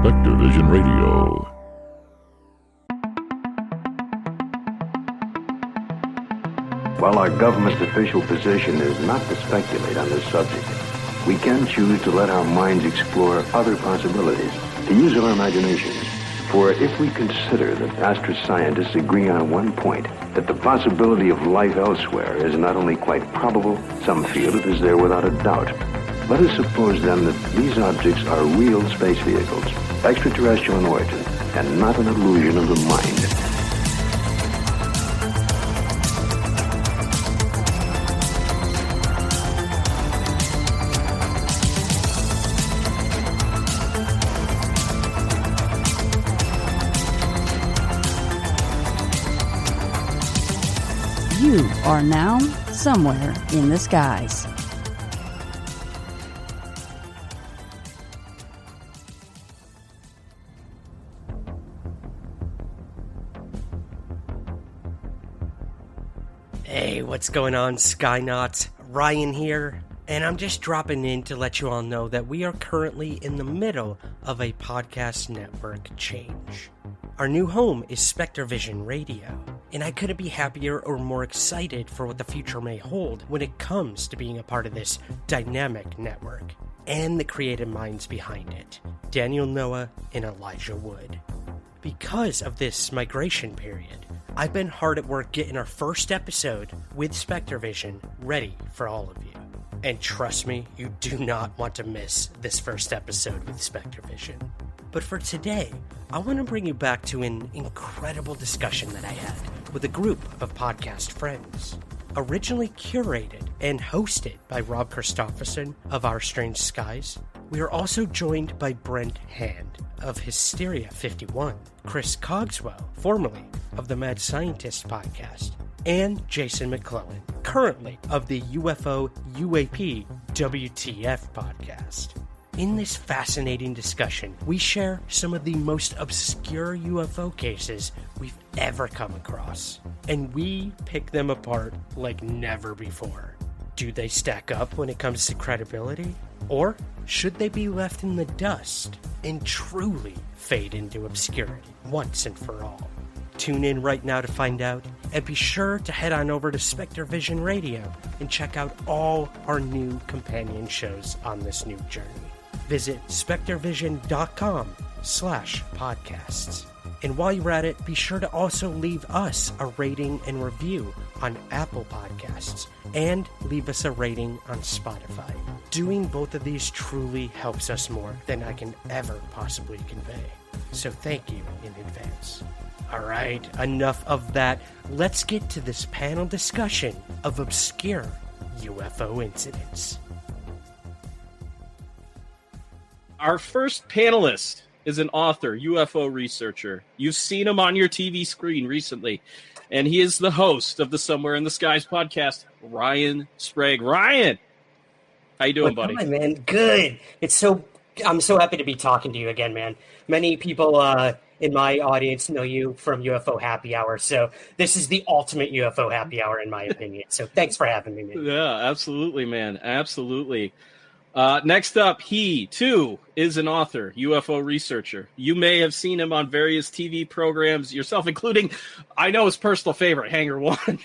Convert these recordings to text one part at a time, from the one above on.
Spectrovision Radio. While our government's official position is not to speculate on this subject, we can choose to let our minds explore other possibilities, to use our imaginations. For if we consider that astroscientists agree on one point, that the possibility of life elsewhere is not only quite probable, some feel it is there without a doubt. Let us suppose then that these objects are real space vehicles, extraterrestrial in origin, and not an illusion of the mind. You are now somewhere in the skies. Hey, what's going on, Skynauts? Ryan here, and I'm just dropping in to let you all know that we are currently in the middle of a podcast network change. Our new home is Spectrovision Radio, and I couldn't be happier or more excited for what the future may hold when it comes to being a part of this dynamic network, and the creative minds behind it, Daniel Noah and Elijah Wood. Because of this migration period, I've been hard at work getting our first episode with Spectrovision ready for all of you. And trust me, you do not want to miss this first episode with Spectrovision. But for today, I want to bring you back to an incredible discussion that I had with a group of podcast friends. Originally curated and hosted by Rob Kristoffersen of Our Strange Skies, we are also joined by Brent Hand of Hysteria 51, Chris Cogswell, formerly of the Mad Scientist podcast, and Jason McClellan, currently of the UFO UAP WTF podcast. In this fascinating discussion, we share some of the most obscure UFO cases we've ever come across, and we pick them apart like never before. Do they stack up when it comes to credibility? Or should they be left in the dust and truly fade into obscurity once and for all? Tune in right now to find out, and be sure to head on over to Spectrovision Radio and check out all our new companion shows on this new journey. Visit spectrovision.com/podcasts. And while you're at it, be sure to also leave us a rating and review on Apple Podcasts, and leave us a rating on Spotify. Doing both of these truly helps us more than I can ever possibly convey. So thank you in advance. Alright, enough of that. Let's get to this panel discussion of obscure UFO incidents. Our first panelist is an author, UFO researcher. You've seen him on your TV screen recently, and he is the host of the Somewhere in the Skies podcast, Ryan Sprague. Ryan, how you doing, buddy? Hi, man. Good. I'm so happy to be talking to you again, man. Many people in my audience know you from UFO Happy Hour, so this is the ultimate UFO Happy Hour, in my opinion. So thanks for having me, man. Yeah, absolutely, man. Absolutely. Next up, he, too, is an author, UFO researcher. You may have seen him on various TV programs yourself, including, I know his personal favorite, Hangar One.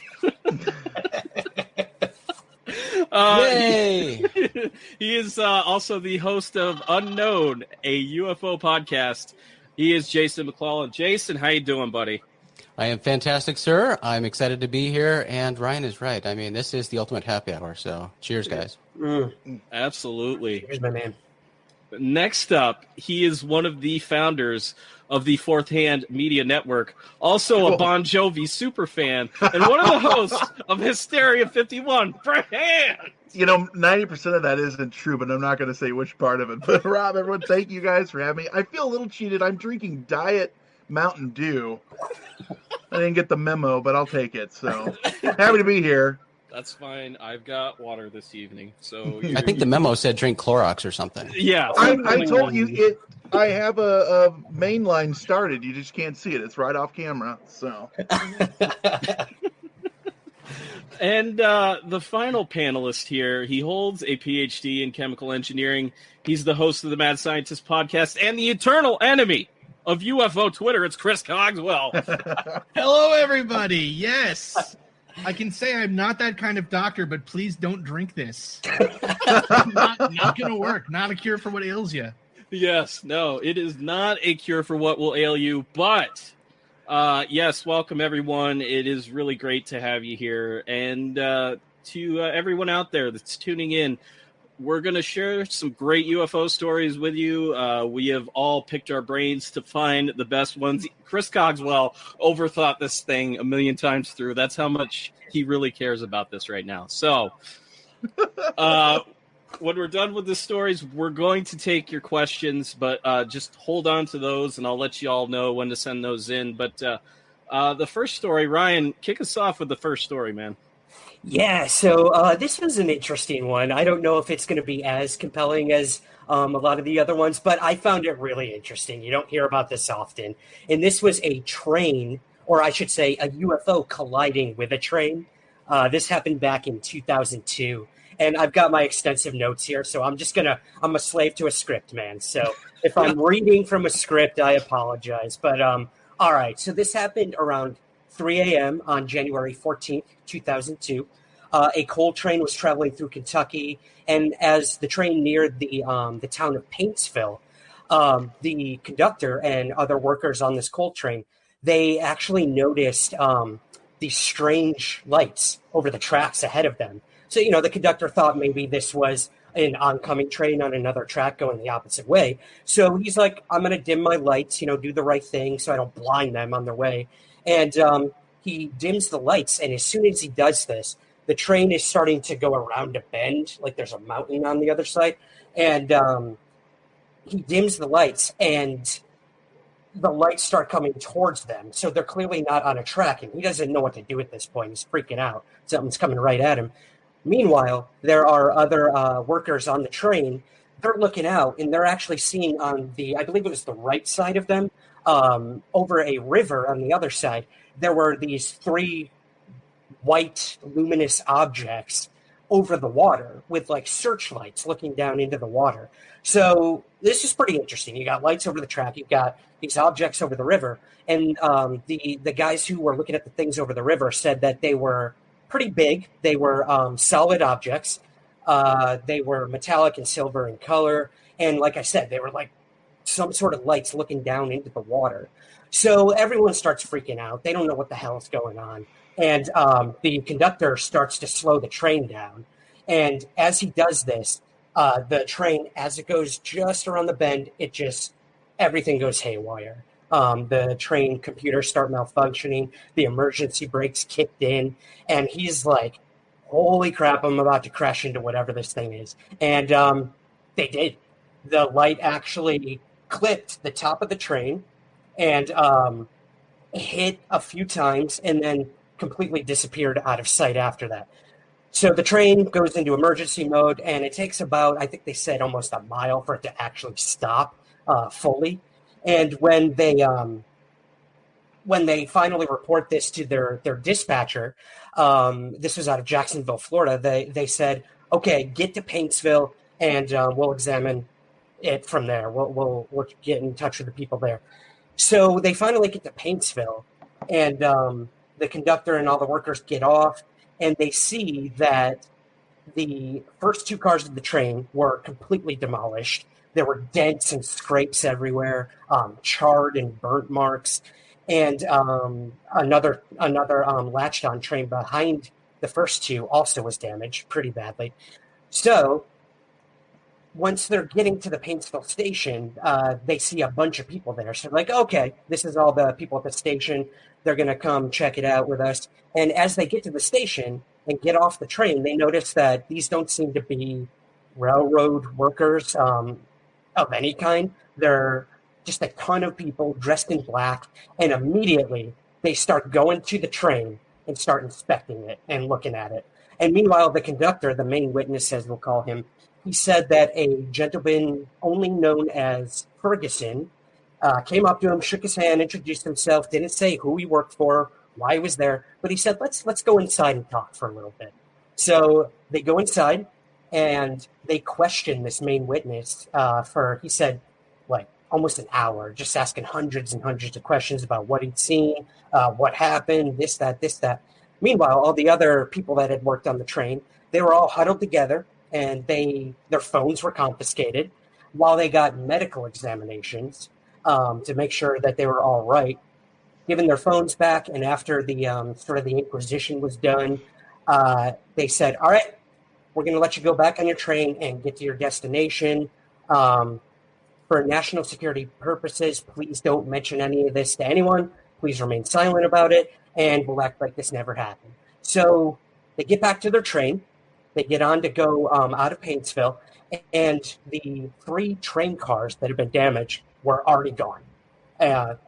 Yay! He is also the host of Unknown, a UFO podcast. He is Jason McClellan. Jason, how you doing, buddy? I am fantastic, sir. I'm excited to be here, and Ryan is right. I mean, this is the ultimate happy hour, so cheers, guys. Absolutely. Here's my man. Next up, he is one of the founders of the Fourth Hand Media Network, also a Bon Jovi superfan, and one of the hosts of Hysteria 51, Brent Hand. You know, 90% of that isn't true, but I'm not going to say which part of it. But Rob, everyone, thank you guys for having me. I feel a little cheated. I'm drinking Diet Mountain Dew. I didn't get the memo, but I'll take it. So happy to be here. That's fine. I've got water this evening. So I think the memo said drink Clorox or something. Yeah. I told you it. I have a main line started. You just can't see it. It's right off camera. So. And the final panelist here, he holds a PhD in chemical engineering. He's the host of the Mad Scientist podcast and the eternal enemy of UFO Twitter. It's Chris Cogswell. Hello, everybody. Yes. I can say I'm not that kind of doctor, but please don't drink this. not going to work. Not a cure for what ails you. Yes, no, it is not a cure for what will ail you, but yes, welcome everyone. It is really great to have you here. And to everyone out there that's tuning in, we're going to share some great UFO stories with you. We have all picked our brains to find the best ones. Chris Cogswell overthought this thing a million times through. That's how much he really cares about this right now. So when we're done with the stories, we're going to take your questions, but just hold on to those, and I'll let you all know when to send those in. But the first story, Ryan, kick us off with the first story, man. Yeah, so this was an interesting one. I don't know if it's going to be as compelling as a lot of the other ones, but I found it really interesting. You don't hear about this often. And this was a train, or I should say a UFO colliding with a train. This happened back in 2002. And I've got my extensive notes here, so I'm a slave to a script, man. So if I'm reading from a script, I apologize. But all right, so this happened around 3 a.m. on January 14th, 2002. A coal train was traveling through Kentucky, and as the train neared the town of Paintsville, the conductor and other workers on this coal train, they actually noticed these strange lights over the tracks ahead of them. So, the conductor thought maybe this was an oncoming train on another track going the opposite way. So he's like, I'm going to dim my lights, do the right thing so I don't blind them on their way. And he dims the lights, and as soon as he does this, the train is starting to go around a bend, like there's a mountain on the other side. And he dims the lights, and the lights start coming towards them. So they're clearly not on a track, and he doesn't know what to do at this point. He's freaking out. Something's coming right at him. Meanwhile, there are other workers on the train. They're looking out, and they're actually seeing on I believe it was the right side of them, over a river on the other side, there were these 3 white luminous objects over the water with like searchlights looking down into the water. So this is pretty interesting. You got lights over the track, you've got these objects over the river, and the guys who were looking at the things over the river said that they were pretty big. They were solid objects. They were metallic and silver in color, and like I said, they were like some sort of lights looking down into the water. So everyone starts freaking out. They don't know what the hell is going on. And the conductor starts to slow the train down. And as he does this, the train, as it goes just around the bend, everything goes haywire. The train computers start malfunctioning. The emergency brakes kicked in. And he's like, holy crap, I'm about to crash into whatever this thing is. And they did. The light actually clipped the top of the train and hit a few times and then completely disappeared out of sight after that. So the train goes into emergency mode, and it takes about, I think they said, almost a mile for it to actually stop fully. And when they finally report this to their dispatcher, this was out of Jacksonville, Florida, they said, okay, get to Paintsville, and we'll examine it from there. We'll get in touch with the people there. So they finally get to Paintsville, and the conductor and all the workers get off, and they see that the first 2 cars of the train were completely demolished. There were dents and scrapes everywhere, charred and burnt marks, and another latched-on train behind the first 2 also was damaged pretty badly. So once they're getting to the Paintsville station, they see a bunch of people there. So like, okay, this is all the people at the station. They're going to come check it out with us. And as they get to the station and get off the train, they notice that these don't seem to be railroad workers of any kind. They're just a ton of people dressed in black. And immediately they start going to the train and start inspecting it and looking at it. And meanwhile, the conductor, the main witness, as we'll call him, he said that a gentleman only known as Ferguson came up to him, shook his hand, introduced himself, didn't say who he worked for why he was there. But he said, let's go inside and talk for a little bit. So they go inside and they question this main witness for, he said, like almost an hour, just asking hundreds and hundreds of questions about what he'd seen, what happened, this, that. Meanwhile, all the other people that had worked on the train, they were all huddled together, and their phones were confiscated while they got medical examinations to make sure that they were all right. Given their phones back, and after the sort of the inquisition was done, they said, all right, we're going to let you go back on your train and get to your destination. For national security purposes, please don't mention any of this to anyone. Please remain silent about it, and we'll act like this never happened. So they get back to their train. They get on to go out of Paintsville, and the 3 train cars that had been damaged were already gone,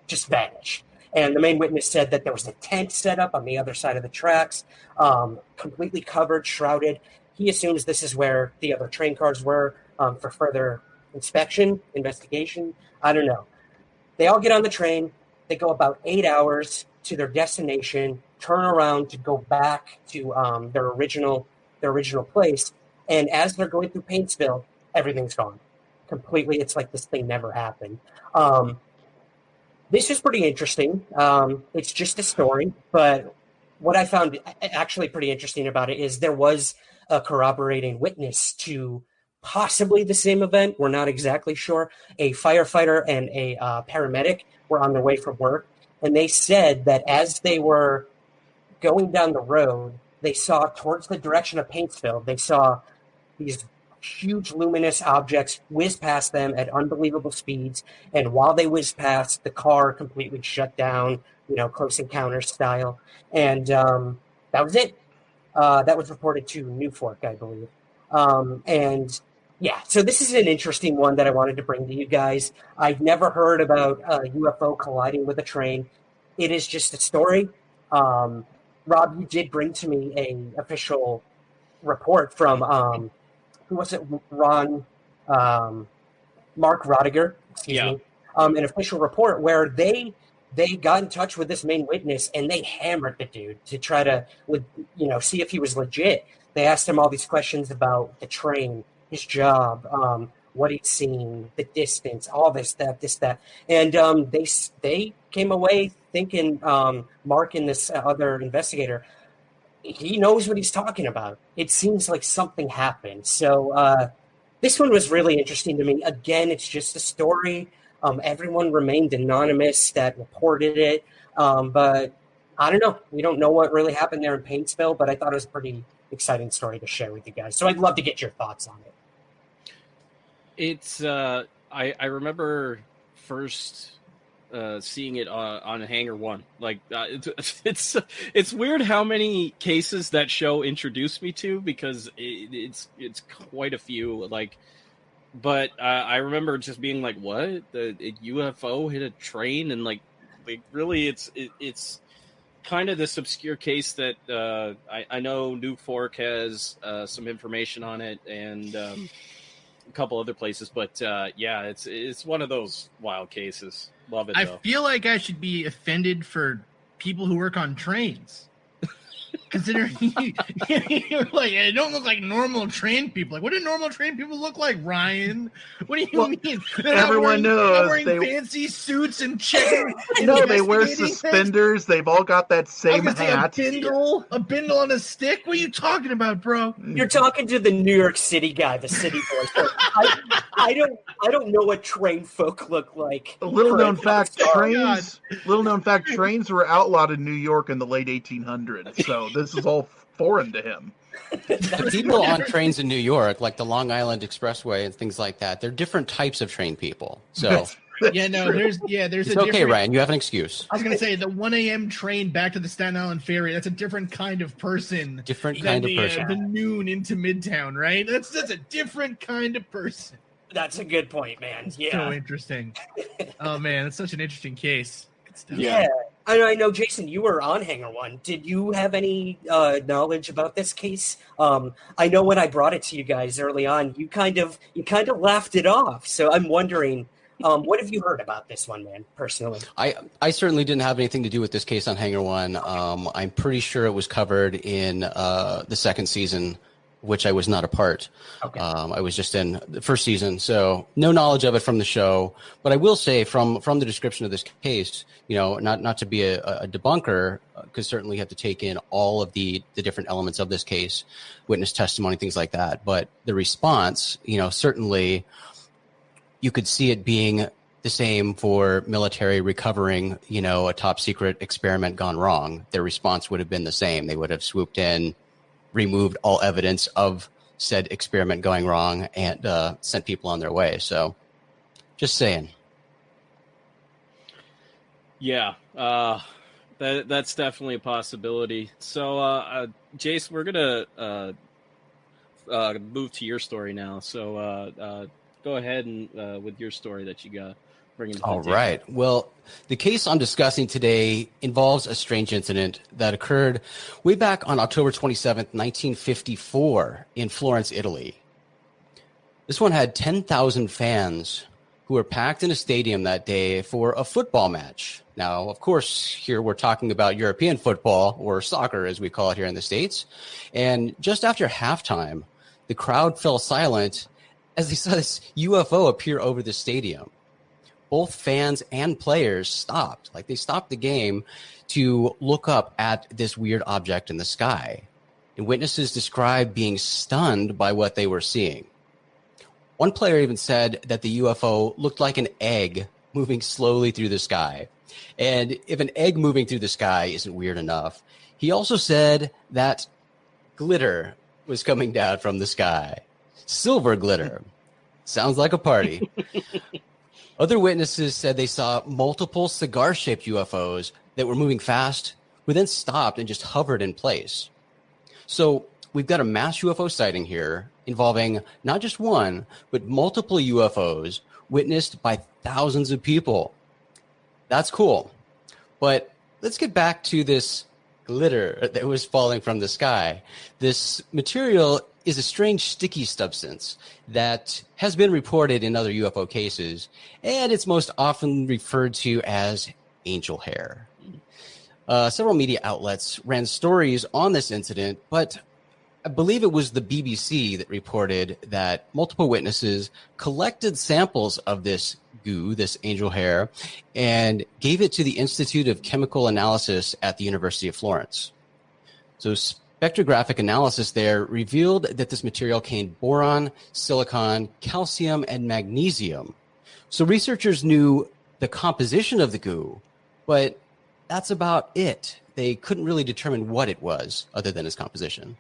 just vanished. And the main witness said that there was a tent set up on the other side of the tracks, completely covered, shrouded. He assumes this is where the other train cars were for further inspection, investigation. I don't know. They all get on the train. They go about 8 hours to their destination, turn around to go back to their original place. And as they're going through Paintsville, everything's gone completely. It's like this thing never happened. This is pretty interesting. It's just a story, but what I found actually pretty interesting about it is there was a corroborating witness to possibly the same event. We're not exactly sure. A firefighter and a paramedic were on their way from work, and they said that as they were going down the road, they saw towards the direction of Paintsville, they saw these huge luminous objects whiz past them at unbelievable speeds, and while they whizzed past, the car completely shut down, Close Encounters style, and that was it. That was reported to New Fork, I believe. And yeah, so this is an interesting one that I wanted to bring to you guys. I've never heard about a UFO colliding with a train. It is just a story. Rob, you did bring to me an official report from, who was it? Mark Rodiger, excuse me. An official report where they got in touch with this main witness and they hammered the dude to try to, see if he was legit. They asked him all these questions about the train, his job, what he'd seen, the distance, all this, that. And they came away thinking, Mark and this other investigator, he knows what he's talking about. It seems like something happened. So this one was really interesting to me. Again, it's just a story. Everyone remained anonymous that reported it. But I don't know. We don't know what really happened there in Paintsville, but I thought it was a pretty exciting story to share with you guys. So I'd love to get your thoughts on it. It's I remember first seeing it on Hangar One. Like it's weird how many cases that show introduced me to, because it's quite a few. Like, but I remember just being like, "What? A UFO hit a train?" And like really, it's kind of this obscure case that I know New Fork has some information on it, and a couple other places, but yeah, it's one of those wild cases. Love it. I feel like I should be offended for people who work on trains, considering you're like, it don't look like normal train people. Like, what do normal train people look like, Ryan? What do you mean? Everyone knows they're wearing fancy suits and checking. No, they wear suspenders. They've all got that same hat. A bindle on a stick. What are you talking about, bro? You're talking to the New York City guy, the city boy. I don't know what train folk look like. Little known fact, trains were outlawed in New York in the late 1800s. So this is all foreign to him. The people on trains in New York, like the Long Island Expressway and things like that, they're different types of train people. So there's it's a okay, Ryan. You have an excuse. I was gonna say the 1 a.m. train back to the Staten Island ferry. That's a different kind of person. The noon into Midtown, right? That's a different kind of person. That's a good point, man. Yeah. So interesting. Oh man, it's such an interesting case. Yeah. I know, Jason, you were on Hangar One. Did you have any knowledge about this case? I know when I brought it to you guys early on, you kind of laughed it off. So I'm wondering, What have you heard about this one, man, personally? I certainly didn't have anything to do with this case on Hangar One. I'm pretty sure it was covered in the second season, which I was not a part. Okay. I was just in the first season, so no knowledge of it from the show. But I will say from the description of this case, not to be a debunker, because certainly you have to take in all of the different elements of this case, witness testimony, things like that. But the response, certainly you could see it being the same for military recovering, a top secret experiment gone wrong. Their response would have been the same. They would have swooped in, removed all evidence of said experiment going wrong, and sent people on their way. So, just saying. Yeah, that's definitely a possibility. So, Jace, we're gonna move to your story now. So, go ahead and with your story that you got. All right. Well, the case I'm discussing today involves a strange incident that occurred way back on October 27th, 1954 in Florence, Italy. This one had 10,000 fans who were packed in a stadium that day for a football match. Now, of course, here we're talking about European football, or soccer as we call it here in the States. And just after halftime, the crowd fell silent as they saw this UFO appear over the stadium. Both fans and players stopped. They stopped the game to look up at this weird object in the sky. And witnesses described being stunned by what they were seeing. One player even said that the UFO looked like an egg moving slowly through the sky. And if an egg moving through the sky isn't weird enough, he also said that glitter was coming down from the sky. Silver glitter. Sounds like a party. Other witnesses said they saw multiple cigar-shaped UFOs that were moving fast, but then stopped and just hovered in place. So we've got a mass UFO sighting here involving not just one, but multiple UFOs witnessed by thousands of people. That's cool. But let's get back to this glitter that was falling from the sky. This material is a strange sticky substance that has been reported in other UFO cases, and it's most often referred to as angel hair. Several media outlets ran stories on this incident, but I believe it was the BBC that reported that multiple witnesses collected samples of this goo, this angel hair, and gave it to the Institute of Chemical Analysis at the University of Florence. So spectrographic analysis there revealed that this material contained boron, silicon, calcium, and magnesium. So researchers knew the composition of the goo, but that's about it. They couldn't really determine what it was other than its composition.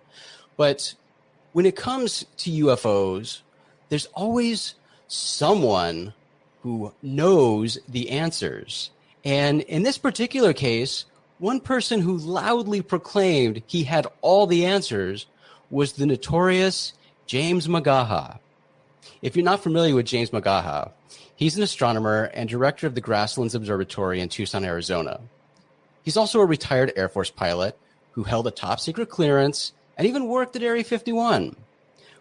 But when it comes to UFOs, there's always someone who knows the answers. And in this particular case, one person who loudly proclaimed he had all the answers was the notorious James McGaha. If you're not familiar with James McGaha, he's an astronomer and director of the Grasslands Observatory in Tucson, Arizona. He's also a retired Air Force pilot who held a top secret clearance and even worked at Area 51.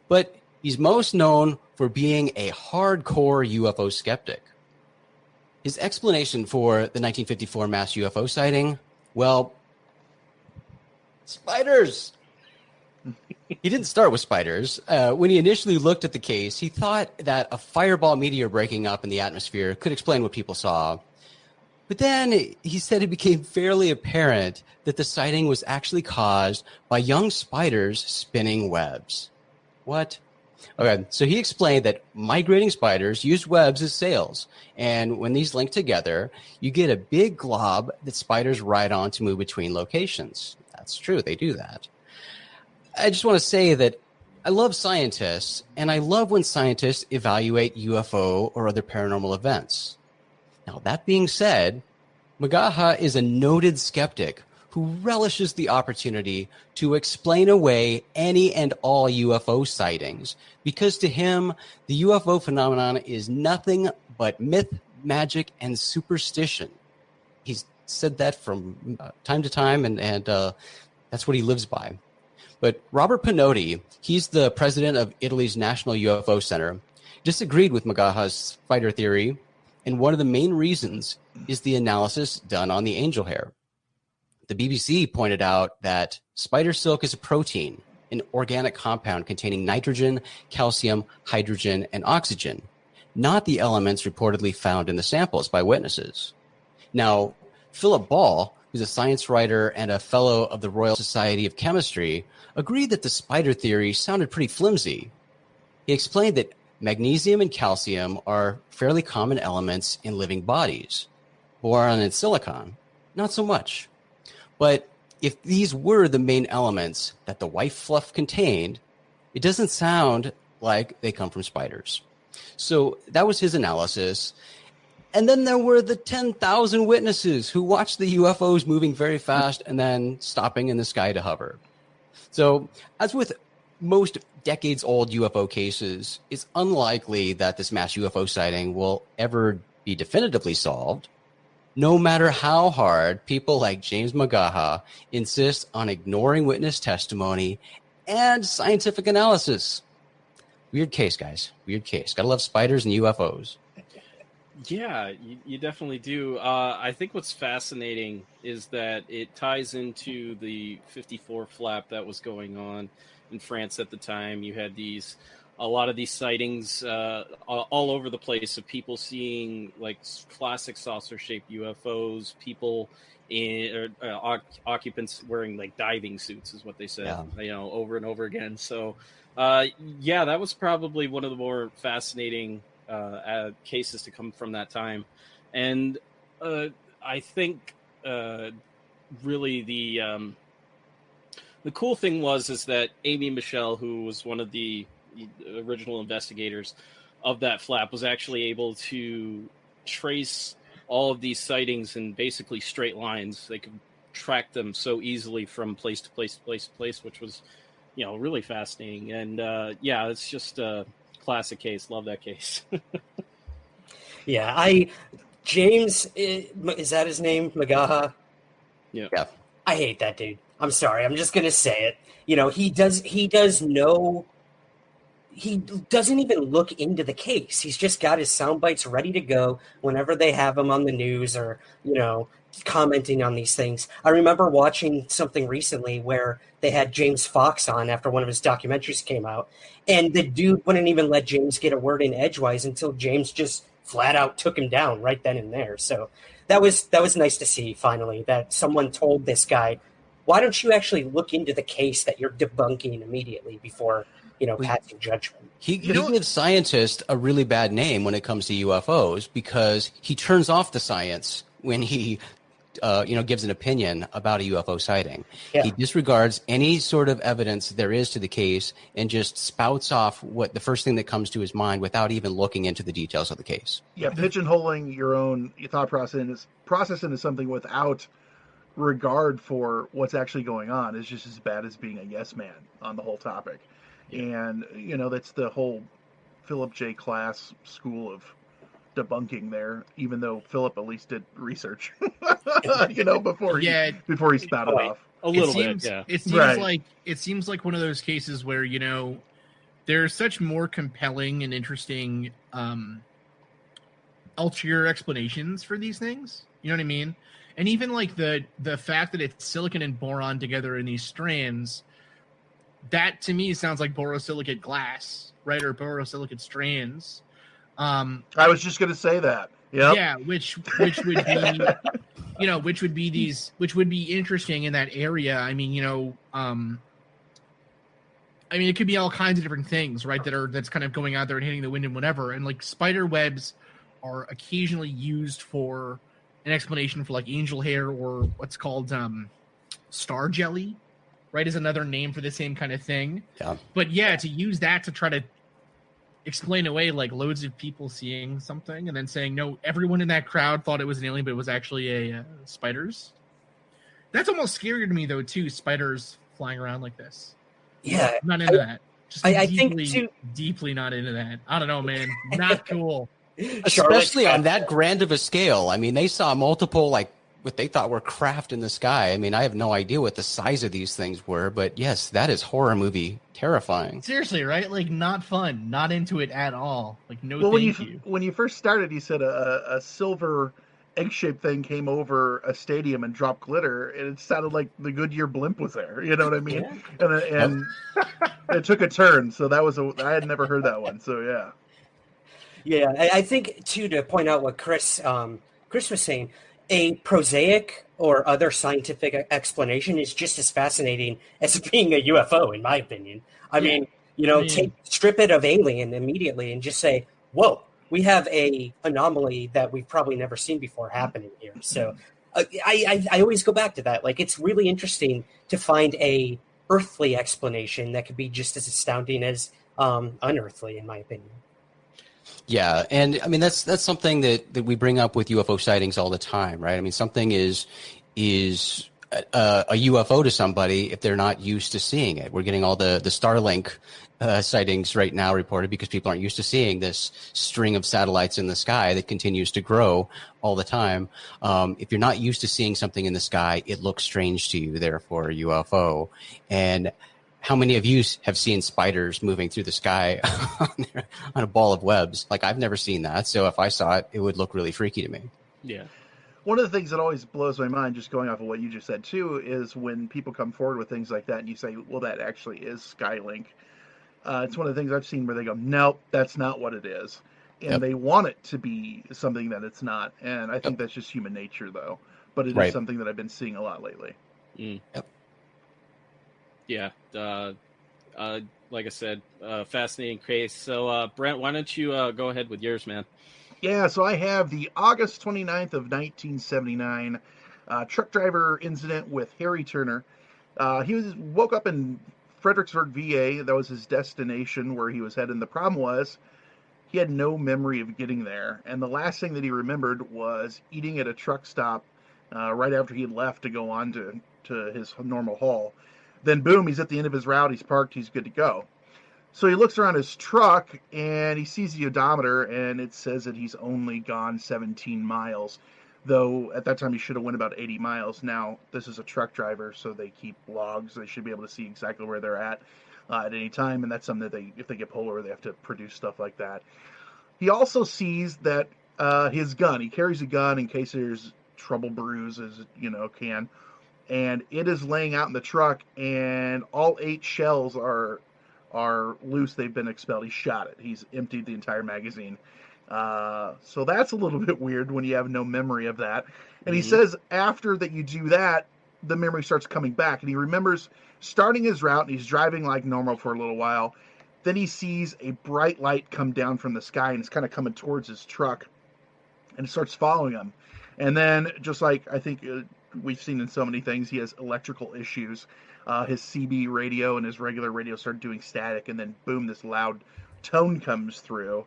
But he's most known for being a hardcore UFO skeptic. His explanation for the 1954 mass UFO sighting, well, spiders. He didn't start with spiders. When he initially looked at the case, he thought that a fireball meteor breaking up in the atmosphere could explain what people saw. But then he said it became fairly apparent that the sighting was actually caused by young spiders spinning webs. What? Okay, so he explained that migrating spiders use webs as sails, and when these link together, you get a big glob that spiders ride on to move between locations. That's true, they do that. I just want to say that I love scientists, and I love when scientists evaluate UFO or other paranormal events. Now, that being said, McGaha is a noted skeptic who relishes the opportunity to explain away any and all UFO sightings, because to him, the UFO phenomenon is nothing but myth, magic, and superstition. He's said that from time to time, and that's what he lives by. But Robert Pinotti, he's the president of Italy's National UFO Center, disagreed with McGaha's spider theory, And one of the main reasons is the analysis done on the angel hair. The BBC pointed out that spider silk is a protein, an organic compound containing nitrogen, calcium, hydrogen, and oxygen, not the elements reportedly found in the samples by witnesses. Now, Philip Ball, who's a science writer and a fellow of the Royal Society of Chemistry, agreed that the spider theory sounded pretty flimsy. He explained that magnesium and calcium are fairly common elements in living bodies. Boron and silicon, not so much. But if these were the main elements that the white fluff contained, it doesn't sound like they come from spiders. So that was his analysis. And then there were the 10,000 witnesses who watched the UFOs moving very fast and then stopping in the sky to hover. So as with most decades-old UFO cases, it's unlikely that this mass UFO sighting will ever be definitively solved, no matter how hard people like James McGaha insist on ignoring witness testimony and scientific analysis. Weird case, guys. Weird case. Gotta love spiders and UFOs. Yeah, you definitely do. I think what's fascinating is that it ties into the 54 flap that was going on in France at the time. You had a lot of these sightings all over the place of people seeing like classic saucer-shaped UFOs, people occupants wearing like diving suits is what they said, over and over again. So, that was probably one of the more fascinating cases to come from that time. And I think really the cool thing is that Amy Michelle, who was one of the original investigators of that flap, was actually able to trace all of these sightings in basically straight lines. They could track them so easily from place to place to place to place, which was, really fascinating. And it's just a classic case. Love that case. Yeah, James, is that his name? McGaha? Yeah. I hate that dude. I'm sorry. I'm just going to say it. He doesn't even look into the case. He's just got his sound bites ready to go whenever they have him on the news or, commenting on these things. I remember watching something recently where they had James Fox on after one of his documentaries came out, and the dude wouldn't even let James get a word in edgewise until James just flat out took him down right then and there. So that was nice to see finally that someone told this guy, why don't you actually look into the case that you're debunking immediately before passing judgment. He gives scientists a really bad name when it comes to UFOs because he turns off the science when he, gives an opinion about a UFO sighting. Yeah. He disregards any sort of evidence there is to the case and just spouts off what the first thing that comes to his mind without even looking into the details of the case. Yeah, pigeonholing your thought process into something without regard for what's actually going on is just as bad as being a yes man on the whole topic. And, that's the whole Philip J. Klass school of debunking there, even though Philip at least did research, before he spouted off. A little bit, yeah. It seems like one of those cases where, there's such more compelling and interesting ulterior explanations for these things. You know what I mean? And even like the fact that it's silicon and boron together in these strands, that to me sounds like borosilicate glass, right? Or borosilicate strands. I was just going to say that. Yep. Yeah, which would be which would be interesting in that area. I mean, it could be all kinds of different things, right? That's kind of going out there and hitting the wind and whatever. And like spider webs are occasionally used for an explanation for like angel hair or what's called star jelly. Right, is another name for the same kind of thing. Yeah. But to use that to try to explain away like loads of people seeing something and then saying, no, everyone in that crowd thought it was an alien, but it was actually a spiders. That's almost scarier to me, though, too, spiders flying around like this. Yeah. I'm not into that. Just I think too, deeply not into that. I don't know, man. Not cool. Especially on that grand of a scale. I mean, they saw multiple, what they thought were craft in the sky. I mean, I have no idea what the size of these things were, but yes, that is horror movie terrifying. Seriously, right? Like, not fun, not into it at all. Like, no, Well, thank you. when you first started, you said a silver egg-shaped thing came over a stadium and dropped glitter, and it sounded like the Goodyear blimp was there. You know what I mean? Yeah. And it took a turn. So I had never heard that one. So yeah. Yeah, I think too, to point out what Chris was saying, a prosaic or other scientific explanation is just as fascinating as being a UFO, in my opinion. I mean, strip it of alien immediately and just say, whoa, we have a anomaly that we've probably never seen before happening here. So I always go back to that. Like, it's really interesting to find a earthly explanation that could be just as astounding as unearthly, in my opinion. Yeah, and I mean that's something that we bring up with UFO sightings all the time, right? I mean, something is a UFO to somebody if they're not used to seeing it. We're getting all the Starlink sightings right now reported because people aren't used to seeing this string of satellites in the sky that continues to grow all the time. If you're not used to seeing something in the sky, it looks strange to you, therefore a UFO. And how many of you have seen spiders moving through the sky on a ball of webs? Like, I've never seen that. So if I saw it, it would look really freaky to me. Yeah. One of the things that always blows my mind, just going off of what you just said too, is when people come forward with things like that and you say, well, that actually is Skylink. It's one of the things I've seen where they go, nope, that's not what it is. And they want it to be something that it's not. And I think that's just human nature, though. But it is something that I've been seeing a lot lately. Mm. Yep. Yeah. Like I said, fascinating case. So, Brent, why don't you go ahead with yours, man? Yeah, so I have the August 29th of 1979 truck driver incident with Harry Turner. He woke up in Fredericksburg, VA. That was his destination where he was heading. The problem was he had no memory of getting there. And the last thing that he remembered was eating at a truck stop right after he had left to go on to his normal haul. Then, boom, he's at the end of his route. He's parked. He's good to go. So he looks around his truck, and he sees the odometer, and it says that he's only gone 17 miles. Though, at that time, he should have went about 80 miles. Now, this is a truck driver, so they keep logs. They should be able to see exactly where they're at any time, and that's something that if they get pulled over, they have to produce stuff like that. He also sees that his gun, he carries a gun in case there's trouble brews, as can. And it is laying out in the truck, and all 8 shells are loose. They've been expelled. He shot it. He's emptied the entire magazine. So that's a little bit weird when you have no memory of that. And he says after that you do that, the memory starts coming back. And he remembers starting his route, and he's driving like normal for a little while. Then he sees a bright light come down from the sky, and it's kind of coming towards his truck. And it starts following him. And then, just like I think we've seen in so many things, he has electrical issues. His CB radio and his regular radio start doing static, and then boom, this loud tone comes through.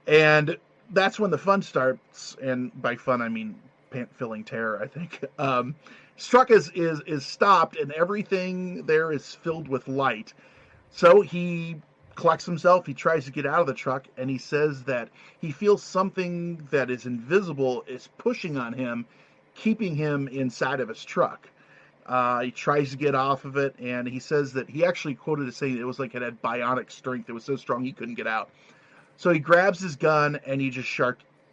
And that's when the fun starts, and by fun I mean pant-filling terror, I think. His truck is stopped, and everything there is filled with light. So he collects himself, he tries to get out of the truck, and he says that he feels something that is invisible is pushing on him, keeping him inside of his truck. He tries to get off of it, and he says that he actually quoted as saying it was like it had bionic strength. It was so strong he couldn't get out. So he grabs his gun, and he just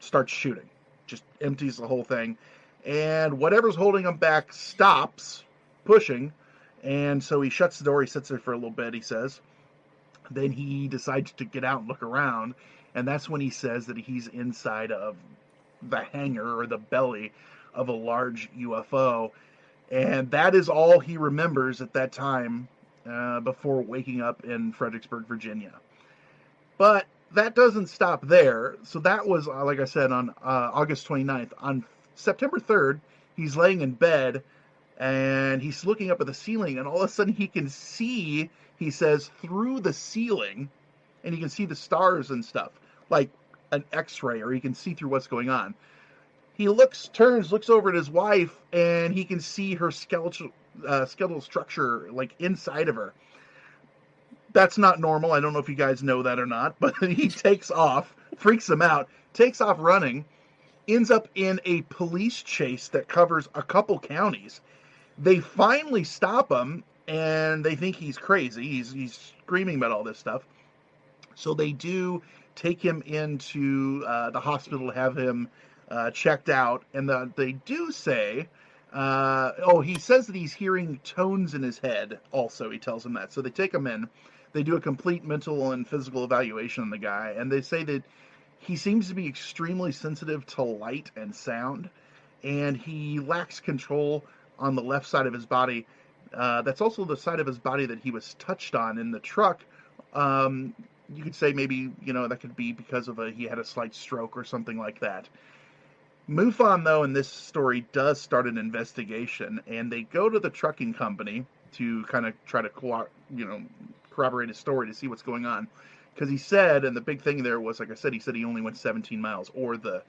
starts shooting. Just empties the whole thing. And whatever's holding him back stops pushing, and so he shuts the door. He sits there for a little bit, he says. Then he decides to get out and look around, and that's when he says that he's inside of the hangar or the belly of a large UFO. And that is all he remembers at that time before waking up in Fredericksburg, Virginia. But that doesn't stop there. So that was, like I said, on August 29th. On September 3rd, he's laying in bed, and he's looking up at the ceiling, and all of a sudden he can see, he says, through the ceiling, and he can see the stars and stuff, like an X-ray, or he can see through what's going on. He looks over at his wife, and he can see her skeletal structure, like, inside of her. That's not normal. I don't know if you guys know that or not, but he takes off, freaks him out, takes off running, ends up in a police chase that covers a couple counties. They finally stop him, and they think he's crazy. He's screaming about all this stuff. So they do take him into the hospital to have him checked out, and they do say, he says that he's hearing tones in his head also. He tells him that. So they take him in. They do a complete mental and physical evaluation on the guy, and they say that he seems to be extremely sensitive to light and sound, and he lacks control on the left side of his body. That's also the side of his body that he was touched on in the truck. You could say maybe, that could be because of he had a slight stroke or something like that. MUFON, though, in this story does start an investigation, and they go to the trucking company to kind of try to corroborate his story to see what's going on. Because he said, and the big thing there was, like I said, he said he only went 17 miles, or the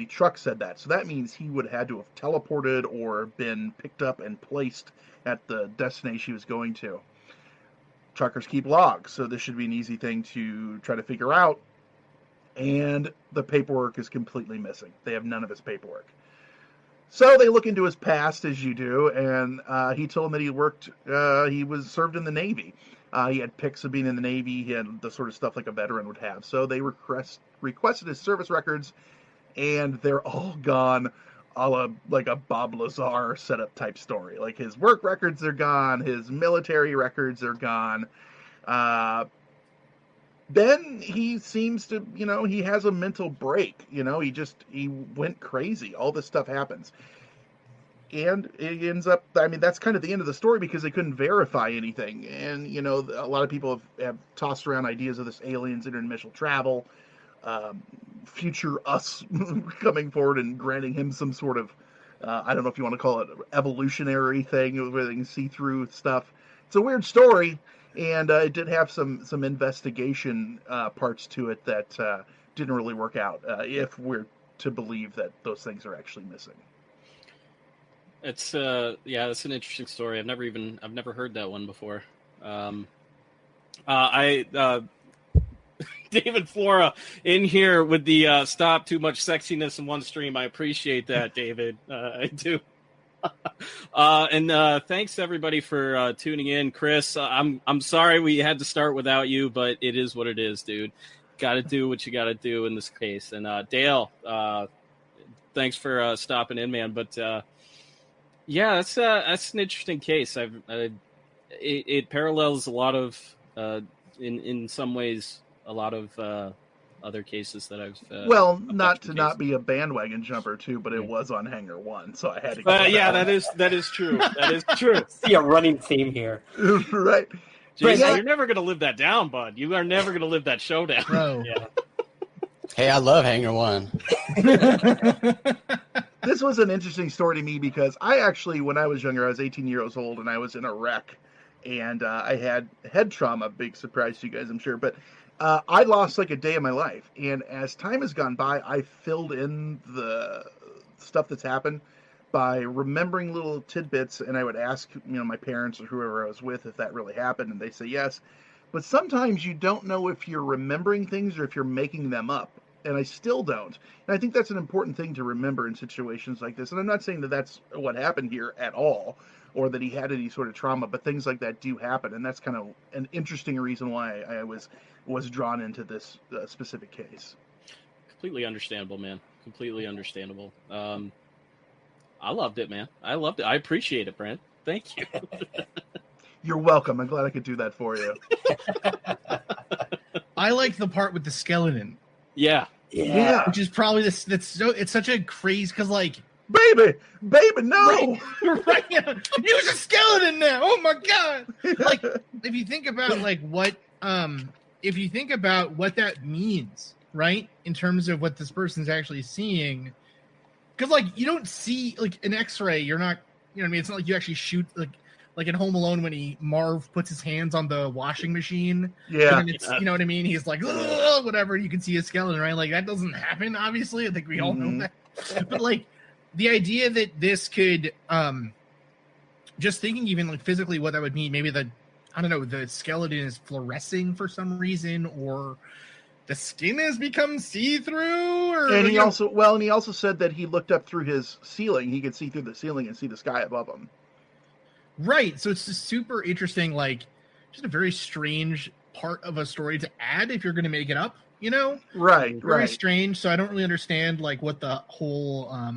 truck said that. So that means he would have had to have teleported or been picked up and placed at the destination he was going to. Truckers keep logs, so this should be an easy thing to try to figure out. And the paperwork is completely missing. They have none of his paperwork. So they look into his past, as you do, and he told them that he was served in the Navy. He had pics of being in the Navy. He had the sort of stuff like a veteran would have. So they requested his service records, and they're all gone, a la like a Bob Lazar setup type story. Like his work records are gone, his military records are gone. Then he seems to, he has a mental break. He went crazy. All this stuff happens. And it ends up, that's kind of the end of the story because they couldn't verify anything. And, a lot of people have tossed around ideas of this aliens, interdimensional travel, future us coming forward and granting him some sort of, I don't know if you want to call it evolutionary thing where they can see through stuff. It's a weird story, and it did have some investigation parts to it that didn't really work out, if we're to believe that those things are actually missing. It's that's an interesting story. I've never heard that one before. David Flora in here with the stop too much sexiness in one stream. I appreciate that, David. I do. And thanks everybody for tuning in. Chris, I'm sorry we had to start without you, but it is what it is, dude. Got to do what you got to do in this case. And Dale, thanks for stopping in, man. But that's an interesting case. It parallels a lot of in some ways a lot of other cases that I've not be a bandwagon jumper too, but it was on Hangar One, so I had to. That is true. That is true. See a running theme here, right? Jason, you're never gonna live that down, bud. You are never gonna live that show down. Bro. Yeah. Hey, I love Hangar One. This was an interesting story to me because I actually, when I was younger, I was 18 years old and I was in a wreck, and I had head trauma. Big surprise to you guys, I'm sure, but. I lost like a day of my life, and as time has gone by, I filled in the stuff that's happened by remembering little tidbits, and I would ask, my parents or whoever I was with if that really happened, and they say yes. But sometimes you don't know if you're remembering things or if you're making them up, and I still don't. And I think that's an important thing to remember in situations like this, and I'm not saying that that's what happened here at all, or that he had any sort of trauma, but things like that do happen, and that's kind of an interesting reason why I was drawn into this specific case. Completely understandable, man. Completely understandable. I loved it, man. I loved it. I appreciate it, Brent. Thank you. You're welcome. I'm glad I could do that for you. I like the part with the skeleton. Yeah. Which is probably it's such a craze because baby, no. Right. Use a skeleton now. Oh my god. Like if you think about what that means, right? In terms of what this person's actually seeing. Because you don't see an X-ray, you're not it's not like you actually shoot like in Home Alone when Marv puts his hands on the washing machine. Yeah. And it's, you know what I mean? He's like, whatever, you can see a skeleton, right? Like that doesn't happen, obviously. I think we all know that. But the idea that this could just thinking even physically what that would mean, maybe the skeleton is fluorescing for some reason, or the skin has become see-through, or And he also said that he looked up through his ceiling. He could see through the ceiling and see the sky above him. Right. So it's just super interesting, like just a very strange part of a story to add if you're going to make it up, you know? Right. Very strange. So I don't really understand like what the whole, I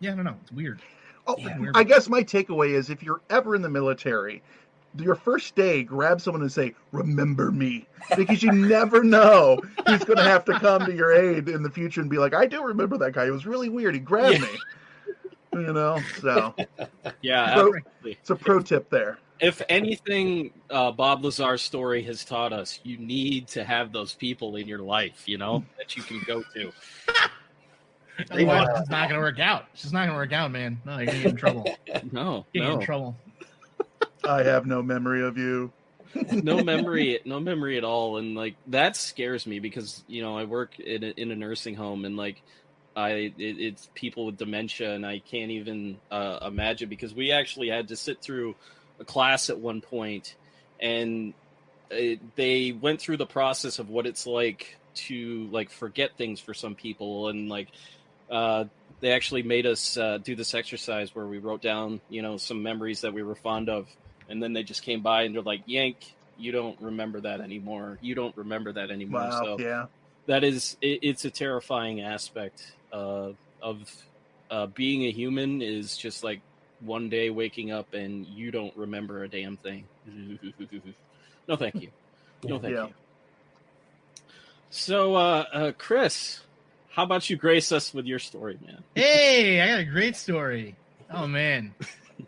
don't know. It's weird. Oh, Yeah, weird. I guess my takeaway is if you're ever in the military, your first day, grab someone and say, "Remember me," because you never know who's going to have to come to your aid in the future and be like, "I do remember that guy. It was really weird. He grabbed me." You know, so yeah, it's a pro tip there. If anything, Bob Lazar's story has taught us you need to have those people in your life, you know, that you can go to. Otherwise, it's not going to work out. It's just not going to work out, man. No, you're going to get in trouble. No. Get in trouble. I have no memory of you. no memory at all, and like that scares me because you know I work in a nursing home, and like it's people with dementia, and I can't even imagine because we actually had to sit through a class at one point, and they went through the process of what it's like to like forget things for some people, and like they actually made us do this exercise where we wrote down some memories that we were fond of, and then they just came by and they're like, "Yank, you don't remember that anymore. You don't remember that anymore." Wow, so yeah. that is it's a terrifying aspect of being a human, is just like one day waking up and you don't remember a damn thing. No thank you. No thank you. So Chris, how about you grace us with your story, man? Hey, I got a great story. Oh man.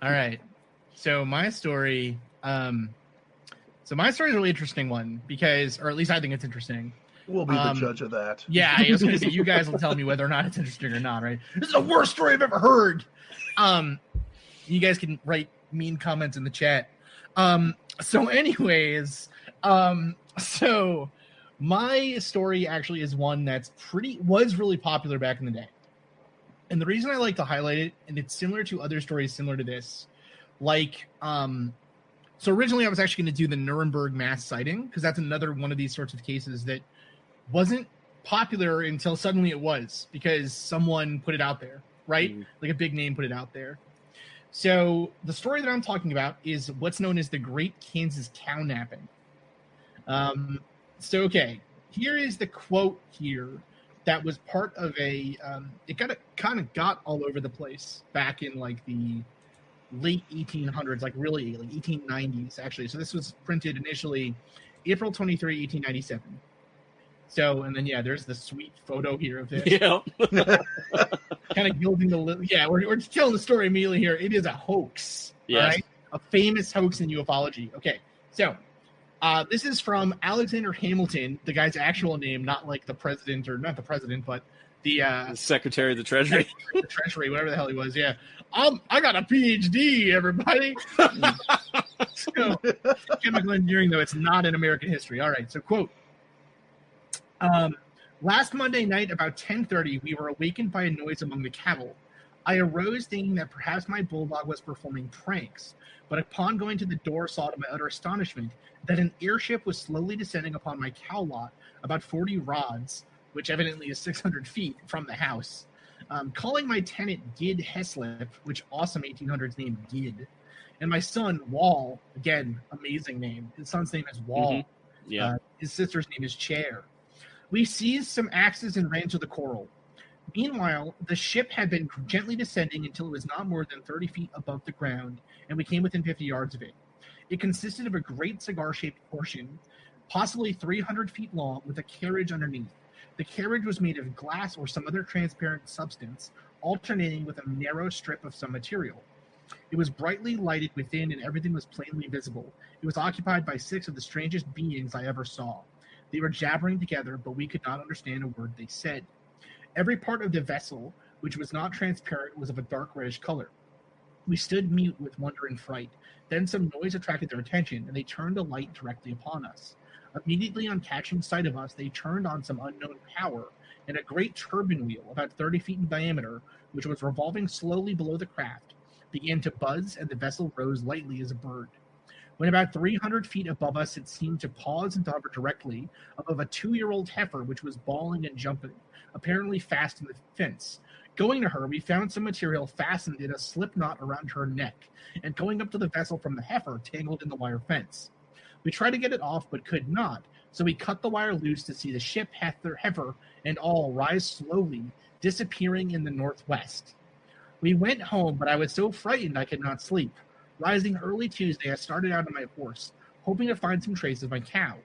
All right. So my story is a really interesting one because, or at least I think it's interesting. We'll be the judge of that. Yeah, I was going to say, you guys will tell me whether or not it's interesting or not, right? This is the worst story I've ever heard. You guys can write mean comments in the chat. So anyways, so my story actually is one that's was really popular back in the day. And the reason I like to highlight it, and it's similar to other stories similar to this, like, so originally I was actually going to do the Nuremberg mass sighting, because that's another one of these sorts of cases that wasn't popular until suddenly it was, because someone put it out there, right? Like a big name put it out there. So the story that I'm talking about is what's known as the Great Kansas Cow Napping. So, okay, here is the quote here that was part of it kind of got all over the place back in like the late 1800s, like really like 1890s actually. So this was printed initially April 23, 1897. So, and then, there's the sweet photo here of this. Yeah. Kind of gilding we're just telling the story immediately here. It is a hoax. Yes. All right? A famous hoax in ufology. Okay. So, this is from Alexander Hamilton, the guy's actual name, not like the president, or not the president, but the Secretary of the Treasury. The Treasury, whatever the hell he was. Yeah. I got a PhD, everybody. So, chemical engineering, though, it's not in American history. All right. So, quote. Last Monday night about 10:30, we were awakened by a noise among the cattle. I arose thinking that perhaps my bulldog was performing pranks, but upon going to the door saw to my utter astonishment that an airship was slowly descending upon my cow lot about 40 rods, which evidently is 600 feet from the house. Calling my tenant Gid Heslip, which awesome 1800s name Gid, and my son Wall, again, amazing name. His son's name is Wall. Mm-hmm. Yeah. His sister's name is Chair. We seized some axes and ran to the coral. Meanwhile, the ship had been gently descending until it was not more than 30 feet above the ground, and we came within 50 yards of it. It consisted of a great cigar-shaped portion, possibly 300 feet long, with a carriage underneath. The carriage was made of glass or some other transparent substance, alternating with a narrow strip of some material. It was brightly lighted within, and everything was plainly visible. It was occupied by 6 of the strangest beings I ever saw. They were jabbering together, but we could not understand a word they said. Every part of the vessel, which was not transparent, was of a dark reddish color. We stood mute with wonder and fright. Then some noise attracted their attention, and they turned a light directly upon us. Immediately on catching sight of us, they turned on some unknown power, and a great turbine wheel, about 30 feet in diameter, which was revolving slowly below the craft, began to buzz, and the vessel rose lightly as a bird. When about 300 feet above us, it seemed to pause and hover directly above a 2-year-old heifer which was bawling and jumping, apparently fast in the fence. Going to her, we found some material fastened in a slip knot around her neck, and going up to the vessel from the heifer tangled in the wire fence. We tried to get it off, but could not, so we cut the wire loose to see the ship, heifer, and all rise slowly, disappearing in the northwest. We went home, but I was so frightened I could not sleep. Rising early Tuesday, I started out on my horse, hoping to find some trace of my cow.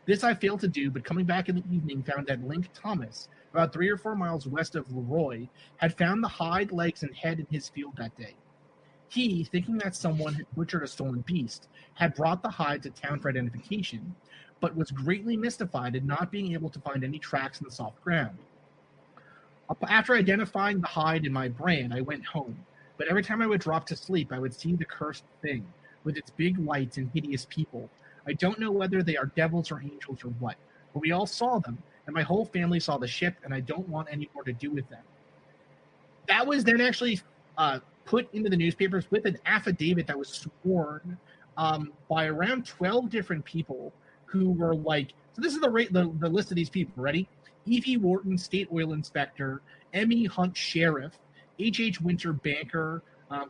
This I failed to do, but coming back in the evening, found that Link Thomas, about 3 or 4 miles west of Leroy, had found the hide, legs, and head in his field that day. He, thinking that someone had butchered a stolen beast, had brought the hide to town for identification, but was greatly mystified at not being able to find any tracks in the soft ground. After identifying the hide in my brain, I went home, but every time I would drop to sleep, I would see the cursed thing, with its big lights and hideous people. I don't know whether they are devils or angels or what, but we all saw them, and my whole family saw the ship, and I don't want any more to do with them. That was then actually put into the newspapers with an affidavit that was sworn by around 12 different people who were like, so this is the list of these people, ready? E.V. Wharton, State Oil Inspector, M.E. Hunt, Sheriff, H.H. Winter, Banker,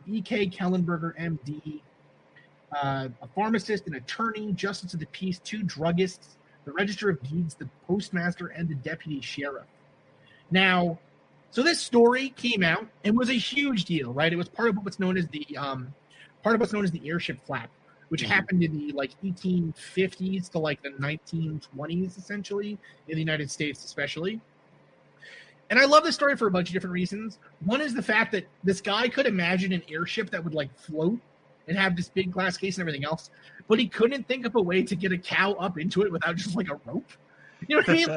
E.K. Kellenberger, M.D., a pharmacist, an attorney, Justice of the Peace, 2 druggists, the Register of Deeds, the Postmaster, and the Deputy Sheriff. Now, so this story came out and was a huge deal, right? It was part of what's known as the airship flap, which happened in the 1850s to the 1920s, essentially, in the United States, especially. And I love this story for a bunch of different reasons. One is the fact that this guy could imagine an airship that would float and have this big glass case and everything else, but he couldn't think of a way to get a cow up into it without just a rope. You know what I mean?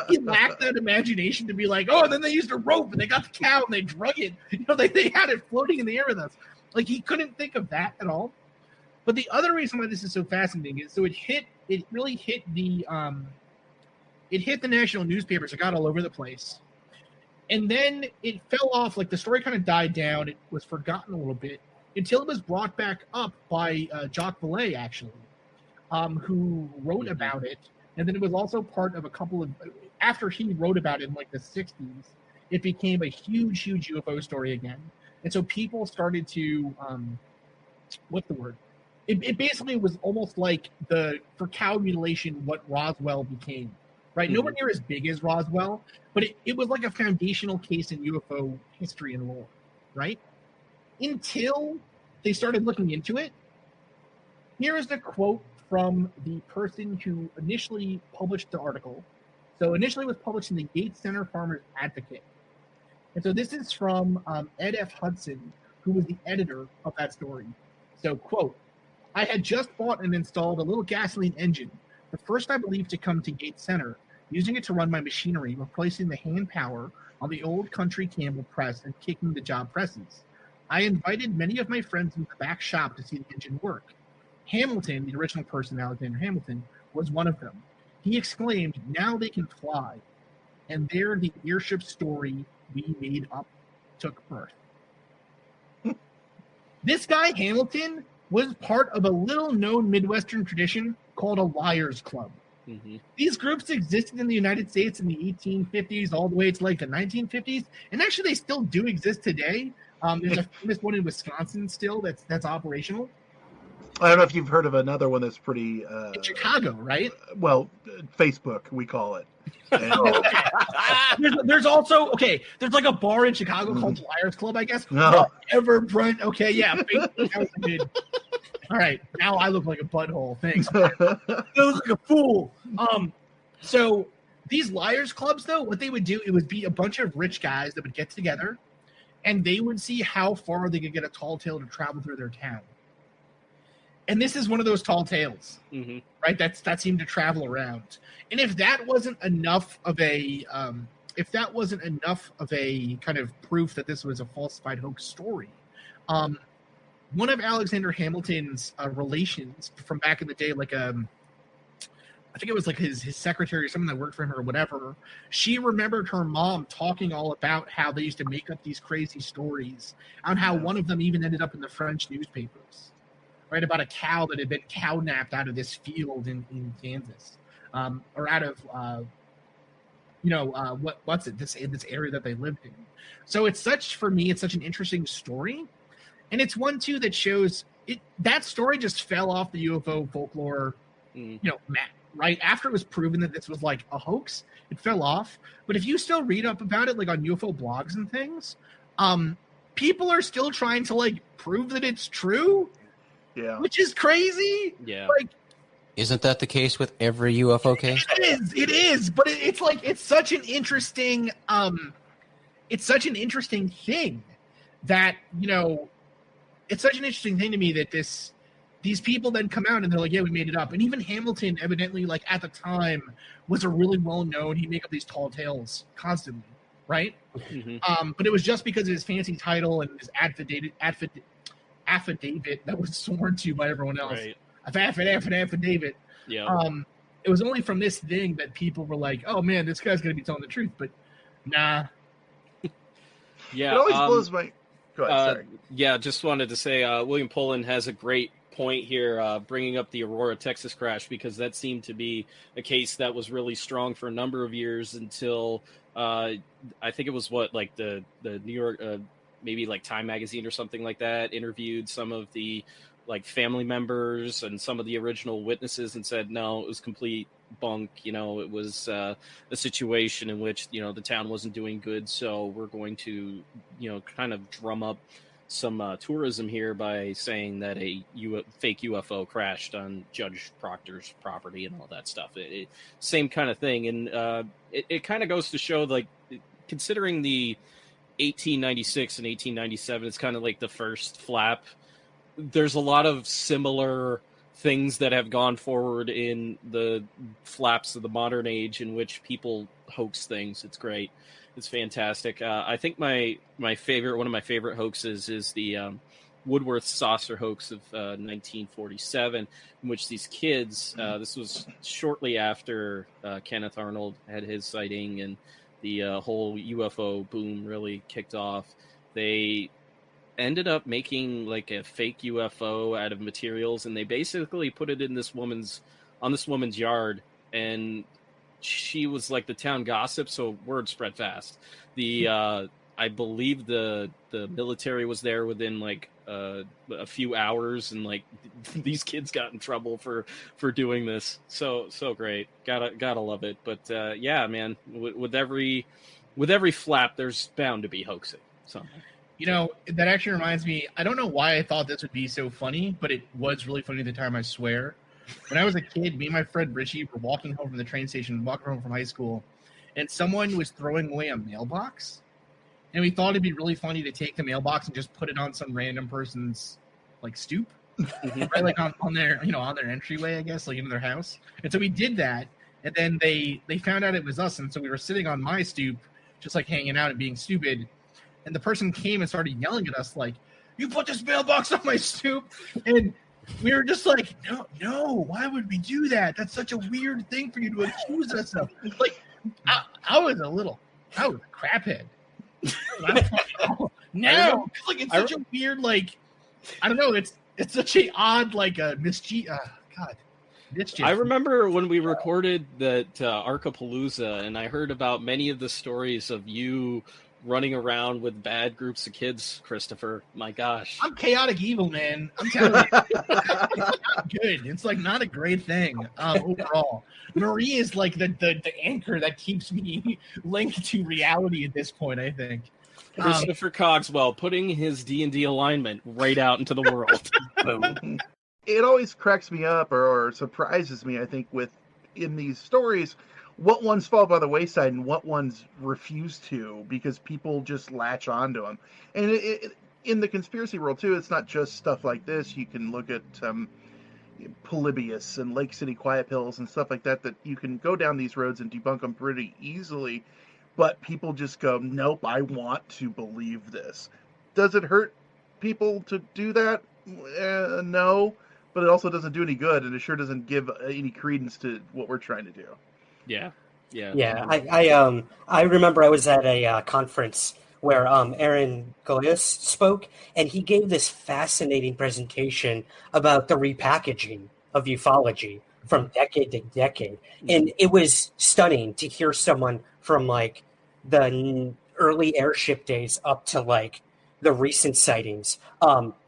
He lacked that imagination to be oh, and then they used a rope and they got the cow and they drug it. They had it floating in the air with us. He couldn't think of that at all. But the other reason why this is so fascinating is it really hit the national newspapers. It got all over the place. And then it fell off, the story kind of died down. It was forgotten a little bit until it was brought back up by Jacques Vallée, actually, who wrote about it. And then it was also part of a couple of, after he wrote about it in the 60s, it became a huge, huge UFO story again. And so people started to, what's the word? It basically was almost for cow mutilation, what Roswell became, right? Mm-hmm. Nowhere near as big as Roswell, but it was a foundational case in UFO history and lore, right? Until they started looking into it. Here is the quote from the person who initially published the article. So initially it was published in the Gates Center Farmers Advocate. And so this is from Ed F. Hudson, who was the editor of that story. So, quote, I had just bought and installed a little gasoline engine, the first I believe to come to Gates Center, using it to run my machinery, replacing the hand power on the old Country Campbell press and kicking the job presses. I invited many of my friends in the back shop to see the engine work. Hamilton, the original person, Alexander Hamilton, was one of them. He exclaimed, now they can fly. And there the airship story we made up took birth. This guy, Hamilton, was part of a little-known Midwestern tradition called a Liars Club. Mm-hmm. These groups existed in the United States in the 1850s all the way to the 1950s, and actually they still do exist today. There's a famous one in Wisconsin still that's operational. I don't know if you've heard of another one that's pretty... in Chicago, right? Well, Facebook, we call it. There's also, there's a bar in Chicago called the Liars Club, I guess. No. Whatever, Brent. Okay, yeah. Facebook, all right, now I look like a butthole. Thanks. I look like a fool. So these Liars Clubs, though, what they would do, it would be a bunch of rich guys that would get together, and they would see how far they could get a tall tale to travel through their town. And this is one of those tall tales, mm-hmm. right? That seemed to travel around. And if that wasn't enough of a kind of proof that this was a falsified hoax story, one of Alexander Hamilton's relations from back in the day, I think it was his secretary or someone that worked for him or whatever, she remembered her mom talking all about how they used to make up these crazy stories, on how one of them even ended up in the French newspapers. right, about a cow that had been cow-napped out of this field in Kansas, or out of, this area that they lived in. So for me, it's such an interesting story. And it's one, too, that shows that story just fell off the UFO folklore, map, right? After it was proven that this was like a hoax, it fell off. But if you still read up about it, like on UFO blogs and things, people are still trying to like prove that it's true. Yeah. Which is crazy. Yeah. Like, Isn't that the case with every UFO case? It is. But it's such an interesting, thing that, it's such an interesting thing to me that these people then come out and they're like, yeah, we made it up. And even Hamilton, evidently, like at the time, was a really well-known, he'd make up these tall tales constantly, right? Mm-hmm. But it was just because of his fancy title and his affidavit that was sworn to by everyone else. Right. Affidavit. Yeah. It was only from this thing that people were like, oh man, this guy's going to be telling the truth. But nah. Yeah. It always blows my... Go ahead, sorry. Yeah, just wanted to say William Pullen has a great point here, bringing up the Aurora, Texas crash, because that seemed to be a case that was really strong for a number of years until I think it was the New York, maybe like Time Magazine or something like that, interviewed some of the like family members and some of the original witnesses and said, no, it was complete bunk. It was a situation in which, the town wasn't doing good. So we're going to, kind of drum up some tourism here by saying that a fake UFO crashed on Judge Proctor's property and all that stuff. Same kind of thing. And it kind of goes to show, like, considering the 1896 and 1897, it's kind of like the first flap. There's a lot of similar things that have gone forward in the flaps of the modern age in which people hoax things. It's great. It's fantastic. I think one of my favorite hoaxes is the Woodworth saucer hoax of 1947, in which these kids, this was shortly after Kenneth Arnold had his sighting and the whole UFO boom really kicked off. They ended up making like a fake UFO out of materials, and they basically put it in this woman's yard, and she was like the town gossip, so word spread fast. I believe the military was there within like a few hours, and like these kids got in trouble for doing this. So great, gotta love it. But yeah, man, with every flap, there's bound to be hoaxing something. That actually reminds me, I don't know why I thought this would be so funny, but it was really funny at the time, I swear. When I was a kid, me and my friend Richie were walking home from the train station, walking home from high school, and someone was throwing away a mailbox. And we thought it'd be really funny to take the mailbox and just put it on some random person's, like, stoop. Right, like on their, on their entryway, I guess, like into their house. And so we did that, and then they found out it was us, and so we were sitting on my stoop, just like hanging out and being stupid. And the person came and started yelling at us like, "You put this mailbox on my stoop!" And we were just like, "No, why would we do that? That's such a weird thing for you to accuse us of." Like, I was a craphead. No, like it's such a weird, like, I don't know. It's such a odd, like a mischief. God, mischief. I remember when we recorded that Archipalooza, and I heard about many of the stories of you running around with bad groups of kids, Christopher. My gosh. I'm chaotic evil, man. I'm telling you. It's not good. It's like not a great thing overall. Marie is like the anchor that keeps me linked to reality at this point, I think. Christopher Cogswell putting his D&D alignment right out into the world. Boom. It always cracks me up or surprises me, I think, in these stories, what ones fall by the wayside and what ones refuse to, because people just latch onto them. And in the conspiracy world, too, it's not just stuff like this. You can look at Polybius and Lake City Quiet Pills and stuff like that you can go down these roads and debunk them pretty easily. But people just go, nope, I want to believe this. Does it hurt people to do that? No. But it also doesn't do any good, and it sure doesn't give any credence to what we're trying to do. Yeah. I remember I was at a conference where Aaron Golias spoke, and he gave this fascinating presentation about the repackaging of ufology from decade to decade. And it was stunning to hear someone from like the early airship days up to like the recent sightings.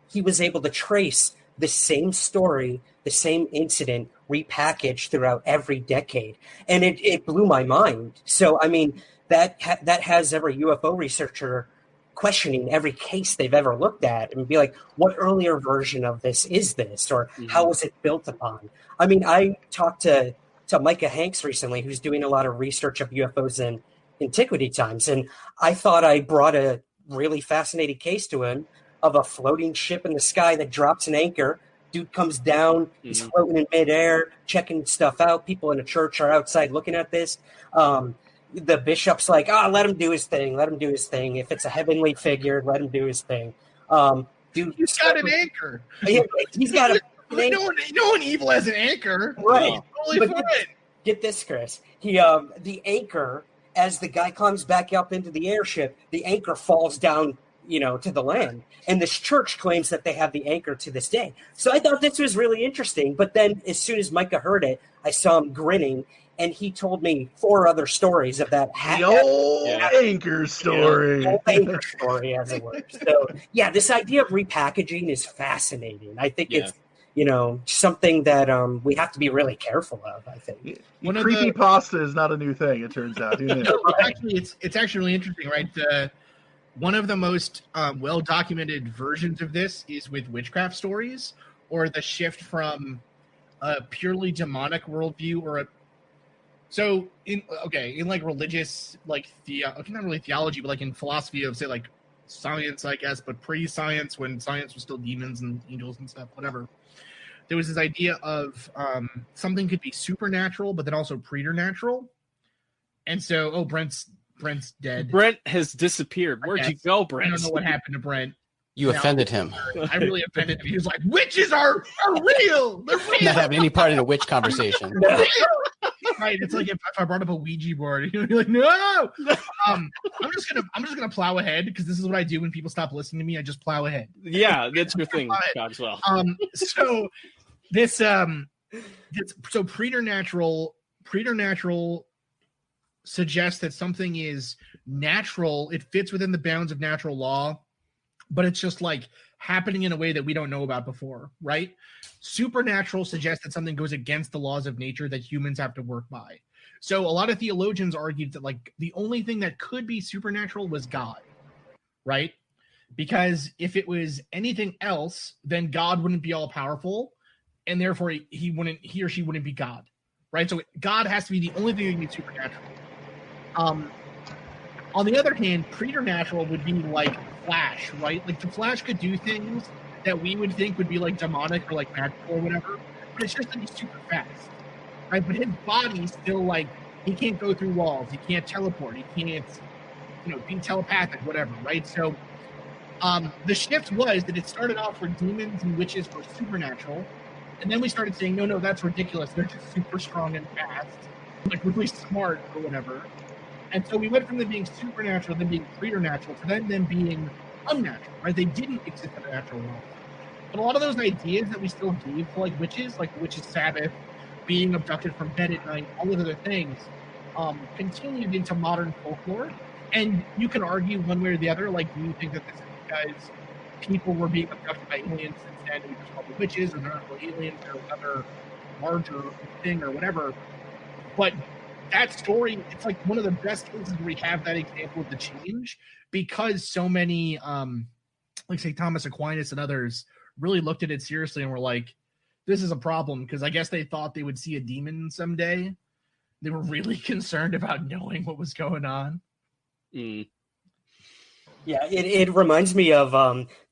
He was able to trace the same story, the same incident repackaged throughout every decade. And it blew my mind. So, I mean, that has every UFO researcher questioning every case they've ever looked at and be like, what earlier version of this is this? Or how was it built upon? I mean, I talked to Micah Hanks recently, who's doing a lot of research of UFOs in antiquity times. And I thought I brought a really fascinating case to him of a floating ship in the sky that drops an anchor. Dude comes down, he's floating in midair, checking stuff out. People in the church are outside looking at this. The bishop's like, let him do his thing. Let him do his thing. If it's a heavenly figure, let him do his thing. Dude, he's got an anchor. He's got a no one evil has an anchor. Right. Totally fine. Get this, Chris. The anchor, as the guy climbs back up into the airship, the anchor falls down, to the land. And this church claims that they have the anchor to this day. So I thought this was really interesting. But then as soon as Micah heard it, I saw him grinning. And he told me 4 other stories of that anchor story. Anchor story, as it were. So, yeah, this idea of repackaging is fascinating. I think it's, something that we have to be really careful of, I think. Creepypasta is not a new thing, it turns out. It's actually really interesting, right? One of the most well-documented versions of this is with witchcraft stories, or the shift from a purely demonic worldview in like religious, like not really theology, but like in philosophy of, say, like science, I guess, but pre-science, when science was still demons and angels and stuff, whatever. There was this idea of something could be supernatural, but then also preternatural. And so, Brent's dead. Brent has disappeared. Where'd you go, Brent? I don't know what happened to Brent. You offended him. I really offended him. He was like, witches are real. They're real. Not having any part in a witch conversation. Right. It's like if I brought up a Ouija board, you'd be like, no. I'm just gonna plow ahead, because this is what I do when people stop listening to me. I just plow ahead. Yeah, that's your thing, Cogswell. So this so preternatural suggests that something is natural. It fits within the bounds of natural law, but it's just like happening in a way that we don't know about before, right? Supernatural suggests that something goes against the laws of nature that humans have to work by. So a lot of theologians argued that like the only thing that could be supernatural was God, right? Because if it was anything else, then God wouldn't be all powerful, and therefore he or she wouldn't be God, right? So God has to be the only thing that can be supernatural. On the other hand, preternatural would be like Flash, right? Like the Flash could do things that we would think would be like demonic or like magical or whatever, but it's just that he's super fast, right? But his body's still like, he can't go through walls, he can't teleport, he can't, be telepathic, whatever, right? So the shift was that it started off where demons and witches were supernatural, and then we started saying, no, that's ridiculous, they're just super strong and fast, like really smart or whatever. And so we went from them being supernatural, then being preternatural, to them being unnatural, right? They didn't exist in a natural world. But a lot of those ideas that we still gave for like the witch's Sabbath, being abducted from bed at night, all of other things, continued into modern folklore. And you can argue one way or the other, like, do you think that this is because people were being abducted by aliens instead, and we just called them witches, or they're not real aliens, they're another larger thing or whatever. But that story, it's like one of the best cases where we have that example of the change, because so many, like say Thomas Aquinas and others, really looked at it seriously and were like, this is a problem, because I guess they thought they would see a demon someday. They were really concerned about knowing what was going on. Yeah, it reminds me of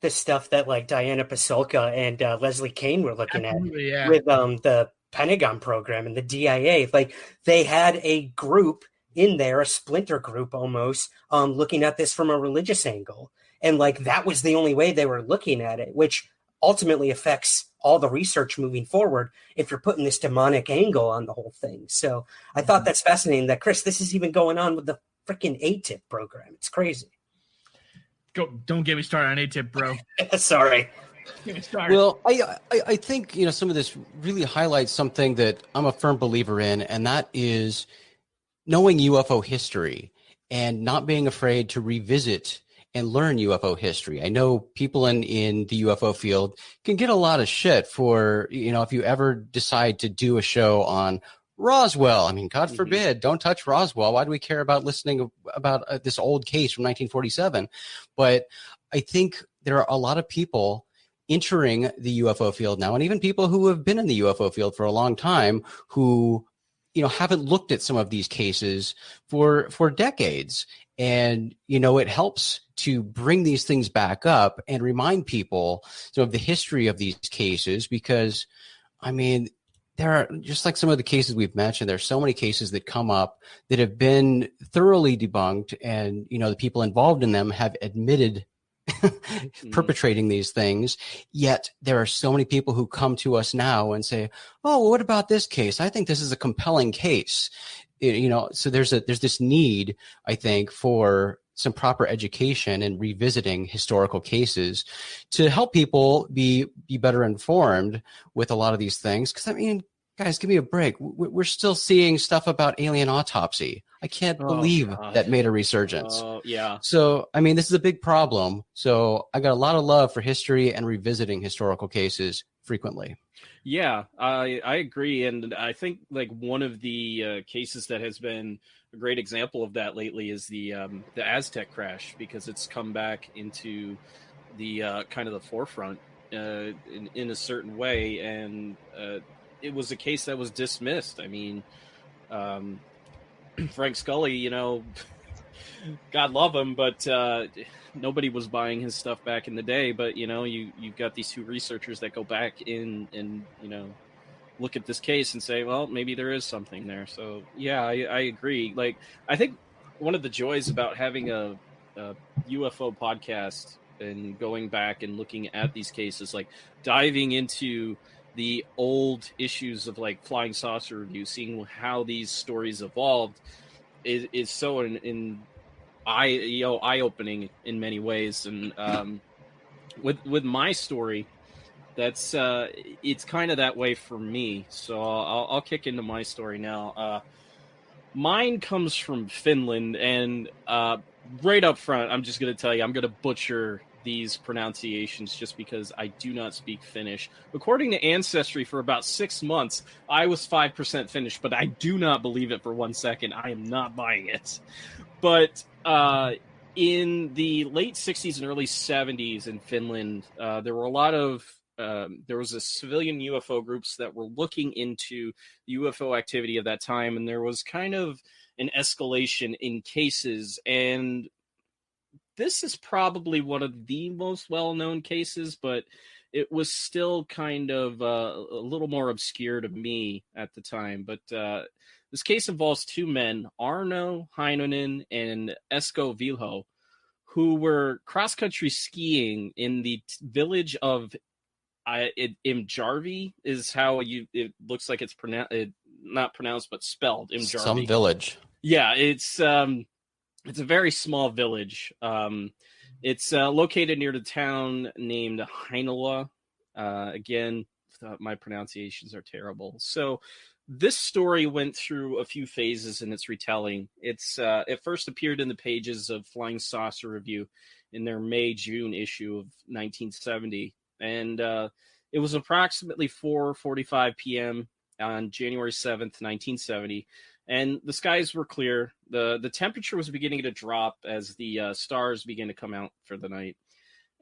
the stuff that like Diana Pasulka and Leslie Kean were looking at with the Pentagon program and the DIA. Like they had a group in there, a splinter group almost, looking at this from a religious angle. And like that was the only way they were looking at it, which ultimately affects all the research moving forward if you're putting this demonic angle on the whole thing. So I thought that's fascinating that, Chris, this is even going on with the freaking ATIP program. It's crazy. Don't get me started on ATIP, bro. Sorry. Get me started. Well, I think, some of this really highlights something that I'm a firm believer in, and that is knowing UFO history and not being afraid to revisit and learn UFO history. I know people in the UFO field can get a lot of shit for, if you ever decide to do a show on Roswell. I mean, God forbid, don't touch Roswell. Why do we care about listening about this old case from 1947? But I think there are a lot of people entering the UFO field now, and even people who have been in the UFO field for a long time who haven't looked at some of these cases for decades. And, it helps to bring these things back up and remind people of the history of these cases, because, I mean, there are, just like some of the cases we've mentioned, there's so many cases that come up that have been thoroughly debunked, and, the people involved in them have admitted perpetrating these things. Yet there are so many people who come to us now and say, oh, well, what about this case? I think this is a compelling case. So there's this need, I think, for some proper education and revisiting historical cases to help people be better informed with a lot of these things. Because, I mean, guys, give me a break. We're still seeing stuff about alien autopsy. I can't believe that made a resurgence. Yeah. So, I mean, this is a big problem. So I got a lot of love for history and revisiting historical cases frequently. Yeah, I agree. And I think like one of the cases that has been a great example of that lately is the Aztec crash, because it's come back into the kind of the forefront in a certain way. And it was a case that was dismissed. I mean, Frank Scully, God love him, but nobody was buying his stuff back in the day. But you've got these two researchers that go back in and look at this case and say, well, maybe there is something there. So yeah, I agree. Like, I think one of the joys about having a UFO podcast and going back and looking at these cases, like diving into the old issues of like flying saucer review, seeing how these stories evolved, is so eye-opening in many ways. And with my story, that's it's kind of that way for me. So I'll kick into my story now. Mine comes from Finland, and right up front, I'm just going to tell you, I'm going to butcher these pronunciations just because I do not speak Finnish. According to Ancestry, for about 6 months, I was 5% Finnish, but I do not believe it for 1 second. I am not buying it. But in the late 60s and early 70s in Finland, there were a lot of there was a civilian UFO groups that were looking into the UFO activity of that time, and there was kind of an escalation in cases. And this is probably one of the most well-known cases, but it was still kind of a little more obscure to me at the time. But this case involves two men, Arno Heinonen and Esko Vilho, who were cross-country skiing in the village of Imjarvi, is how it looks like it's not pronounced, but spelled Imjarvi. Some village. Yeah, it's a very small village. It's located near the town named Heinola. Again, my pronunciations are terrible. So this story went through a few phases in its retelling. It first appeared in the pages of Flying Saucer Review in their May-June issue of 1970. And it was approximately 4:45 p.m. on January 7th, 1970. And the skies were clear. The temperature was beginning to drop as the stars began to come out for the night.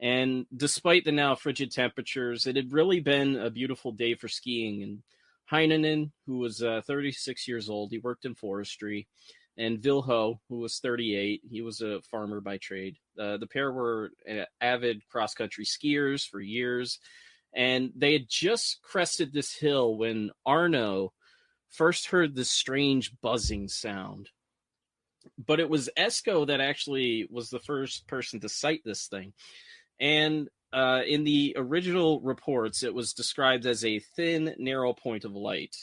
And despite the now frigid temperatures, it had really been a beautiful day for skiing. And Heinonen, who was 36 years old, he worked in forestry. And Vilho, who was 38, he was a farmer by trade. The pair were avid cross-country skiers for years. And they had just crested this hill when Arno first heard this strange buzzing sound. But it was Esko that actually was the first person to cite this thing. And in the original reports, it was described as a thin, narrow point of light.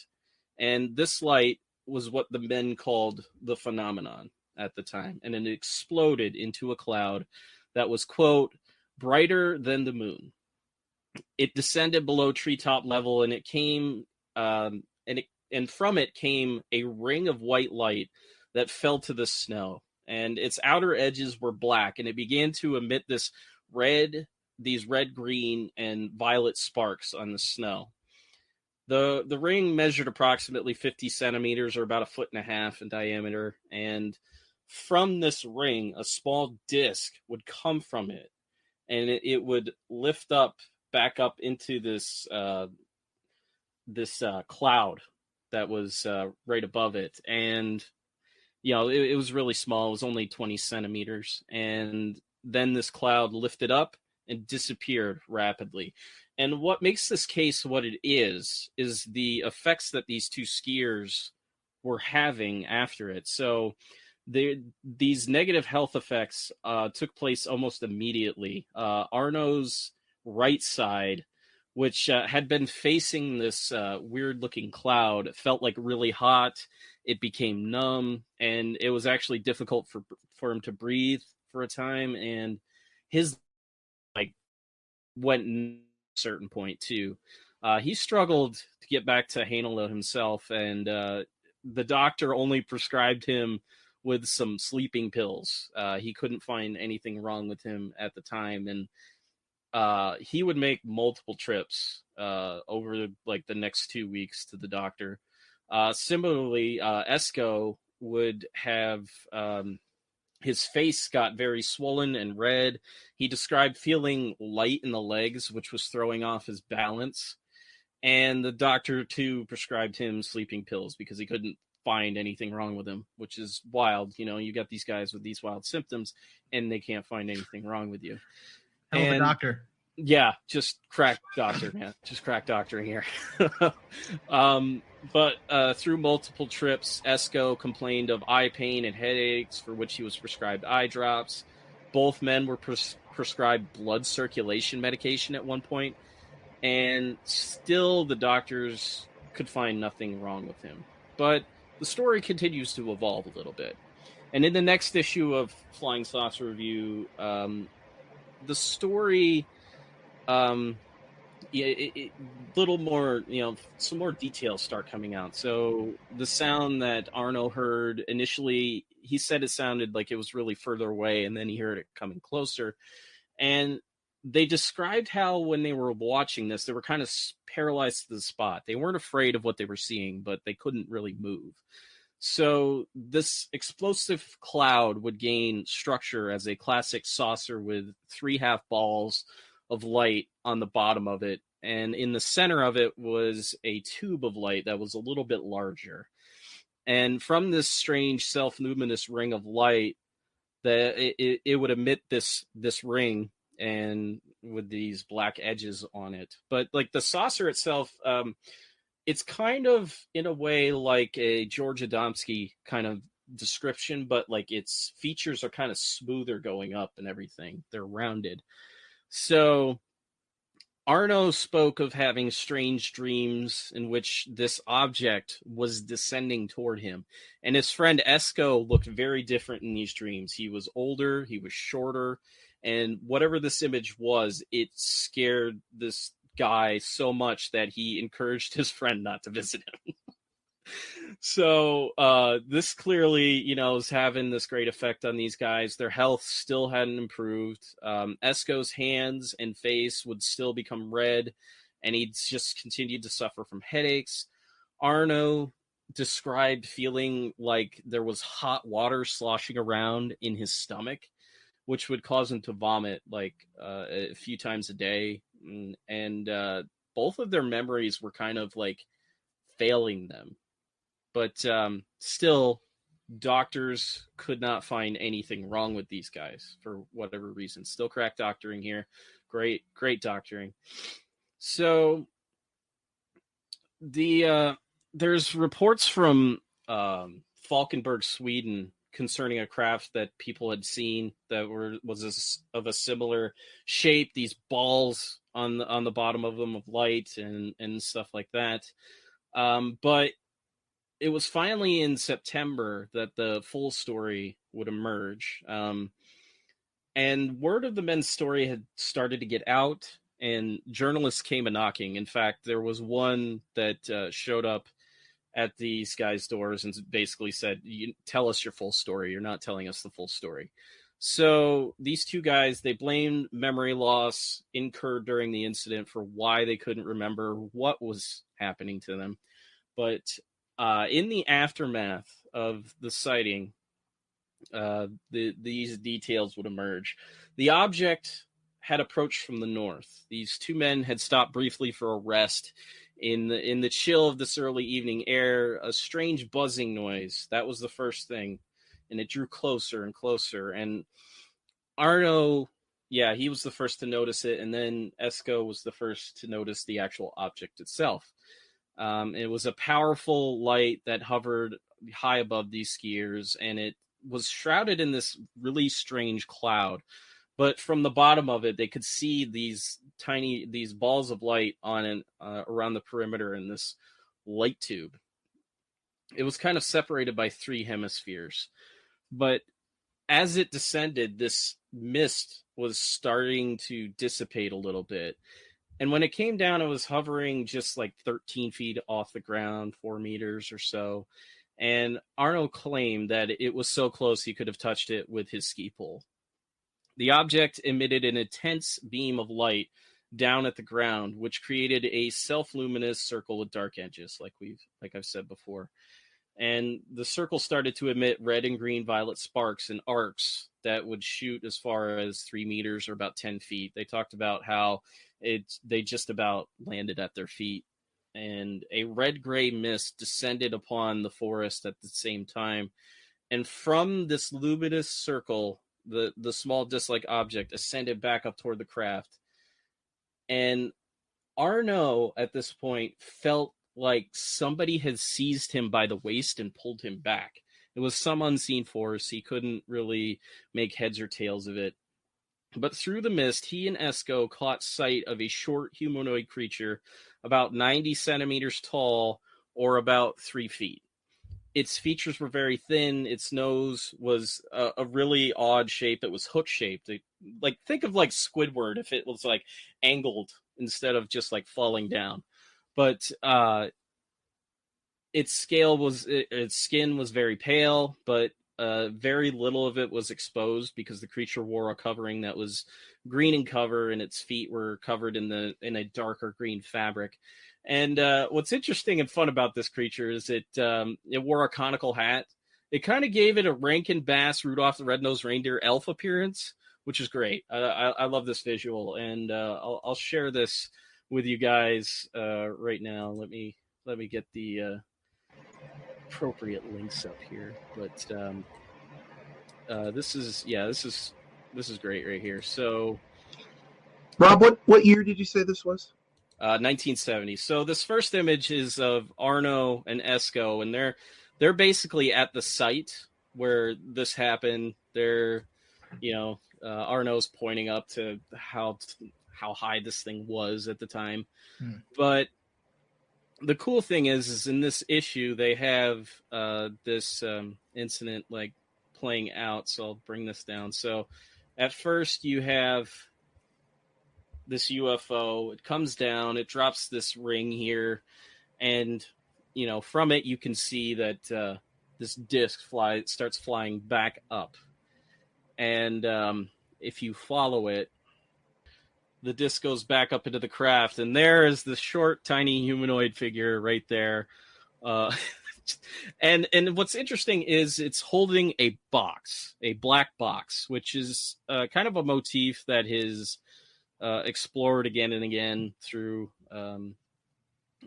And this light was what the men called the phenomenon at the time. And it exploded into a cloud that was, quote, brighter than the moon. It descended below treetop level, and it came, and from it came a ring of white light that fell to the snow, and its outer edges were black, and it began to emit these red, green, and violet sparks on the snow. The ring measured approximately 50 centimeters, or about 1.5 feet in diameter, and from this ring, a small disc would come from it, and it would lift back up into this cloud that was right above it. And it was really small. It was only 20 centimeters, and then this cloud lifted up and disappeared rapidly. And what makes this case what it is the effects that these two skiers were having after it. So these negative health effects took place almost immediately. Arno's right side, which had been facing this weird-looking cloud, felt like really hot. It became numb, and it was actually difficult for him to breathe for a time. And his went a certain point too. He struggled to get back to handle it himself, and the doctor only prescribed him with some sleeping pills. He couldn't find anything wrong with him at the time, and he would make multiple trips over the next 2 weeks to the doctor. Similarly, Esco would have his face got very swollen and red. He described feeling light in the legs, which was throwing off his balance. And the doctor, too, prescribed him sleeping pills because he couldn't find anything wrong with him, which is wild. You got these guys with these wild symptoms, and they can't find anything wrong with you. Hell of a doctor. Yeah, just crack doctor, man. Just crack doctor here. But through multiple trips, Esco complained of eye pain and headaches, for which he was prescribed eye drops. Both men were prescribed blood circulation medication at one point, and still the doctors could find nothing wrong with him. But the story continues to evolve a little bit. And in the next issue of Flying Saucer Review, the story... little more, some more details start coming out. So the sound that Arno heard initially, he said it sounded like it was really further away, and then he heard it coming closer. And they described how when they were watching this, they were kind of paralyzed to the spot. They weren't afraid of what they were seeing, but they couldn't really move. So this explosive cloud would gain structure as a classic saucer with 3 half balls of light on the bottom of it, and in the center of it was a tube of light that was a little bit larger. And from this strange self-luminous ring of light, it would emit this ring, and with these black edges on it. But the saucer itself, it's kind of in a way like a George Adamski kind of description, but its features are kind of smoother going up and everything. They're rounded. So Arno spoke of having strange dreams in which this object was descending toward him. And his friend Esco looked very different in these dreams. He was older, he was shorter, and whatever this image was, it scared this guy so much that he encouraged his friend not to visit him. So this clearly, is having this great effect on these guys. Their health still hadn't improved. Esco's hands and face would still become red, and he'd just continued to suffer from headaches. Arno described feeling like there was hot water sloshing around in his stomach, which would cause him to vomit a few times a day. And both of their memories were kind of failing them. But still, doctors could not find anything wrong with these guys for whatever reason. Still crack doctoring here. Great doctoring. So there's reports from Falkenberg, Sweden, concerning a craft that people had seen that was of a similar shape. These balls on the bottom of them of light and stuff like that. But it was finally in September that the full story would emerge. And word of the men's story had started to get out, and journalists came a knocking. In fact, there was one that showed up at these guys' doors and basically said, tell us your full story. You're not telling us the full story. So these two guys, they blamed memory loss incurred during the incident for why they couldn't remember what was happening to them. But in the aftermath of the sighting, these details would emerge. The object had approached from the north. These two men had stopped briefly for a rest. In the chill of this early evening air, a strange buzzing noise. That was the first thing. And it drew closer and closer. And Arno, yeah, he was the first to notice it. And then Esco was the first to notice the actual object itself. It was a powerful light that hovered high above these skiers, and it was shrouded in this really strange cloud. But from the bottom of it, they could see these balls of light on around the perimeter in this light tube. It was kind of separated by 3 hemispheres. But as it descended, this mist was starting to dissipate a little bit. And when it came down, it was hovering just like 13 feet off the ground, 4 meters or so. And Arno claimed that it was so close he could have touched it with his ski pole. The object emitted an intense beam of light down at the ground, which created a self-luminous circle with dark edges, like I've said before. And the circle started to emit red and green violet sparks and arcs that would shoot as far as 3 meters or about 10 feet. They talked about how they just about landed at their feet. And a red-gray mist descended upon the forest at the same time. And from this luminous circle, the small disc-like object ascended back up toward the craft. And Arno, at this point, felt like somebody had seized him by the waist and pulled him back. It was some unseen force. He couldn't really make heads or tails of it. But through the mist, he and Esco caught sight of a short humanoid creature about 90 centimeters tall, or about 3 feet. Its features were very thin. Its nose was a really odd shape. It was hook-shaped. Like, think of like Squidward if it was like angled instead of just like falling down. But its skin was very pale, but very little of it was exposed because the creature wore a covering that was green in color, and its feet were covered in a darker green fabric. And what's interesting and fun about this creature is it wore a conical hat. It kind of gave it a Rankin Bass, Rudolph the Red-Nosed Reindeer elf appearance, which is great. I love this visual, and I'll share this with you guys right now. Let me get the appropriate links up here. But this is great right here. So, Rob, what year did you say this was? 1970. So this first image is of Arno and Esco, and they're basically at the site where this happened. They're, Arno's pointing up to how high this thing was at the time. But the cool thing is in this issue they have this incident like playing out. So I'll bring this down. So at first you have this UFO. It comes down, it drops this ring here, and from it you can see that this disc starts flying back up. And if you follow it, the disc goes back up into the craft, and there is the short, tiny humanoid figure right there. And what's interesting is it's holding a box, a black box, which is kind of a motif that is explored again and again through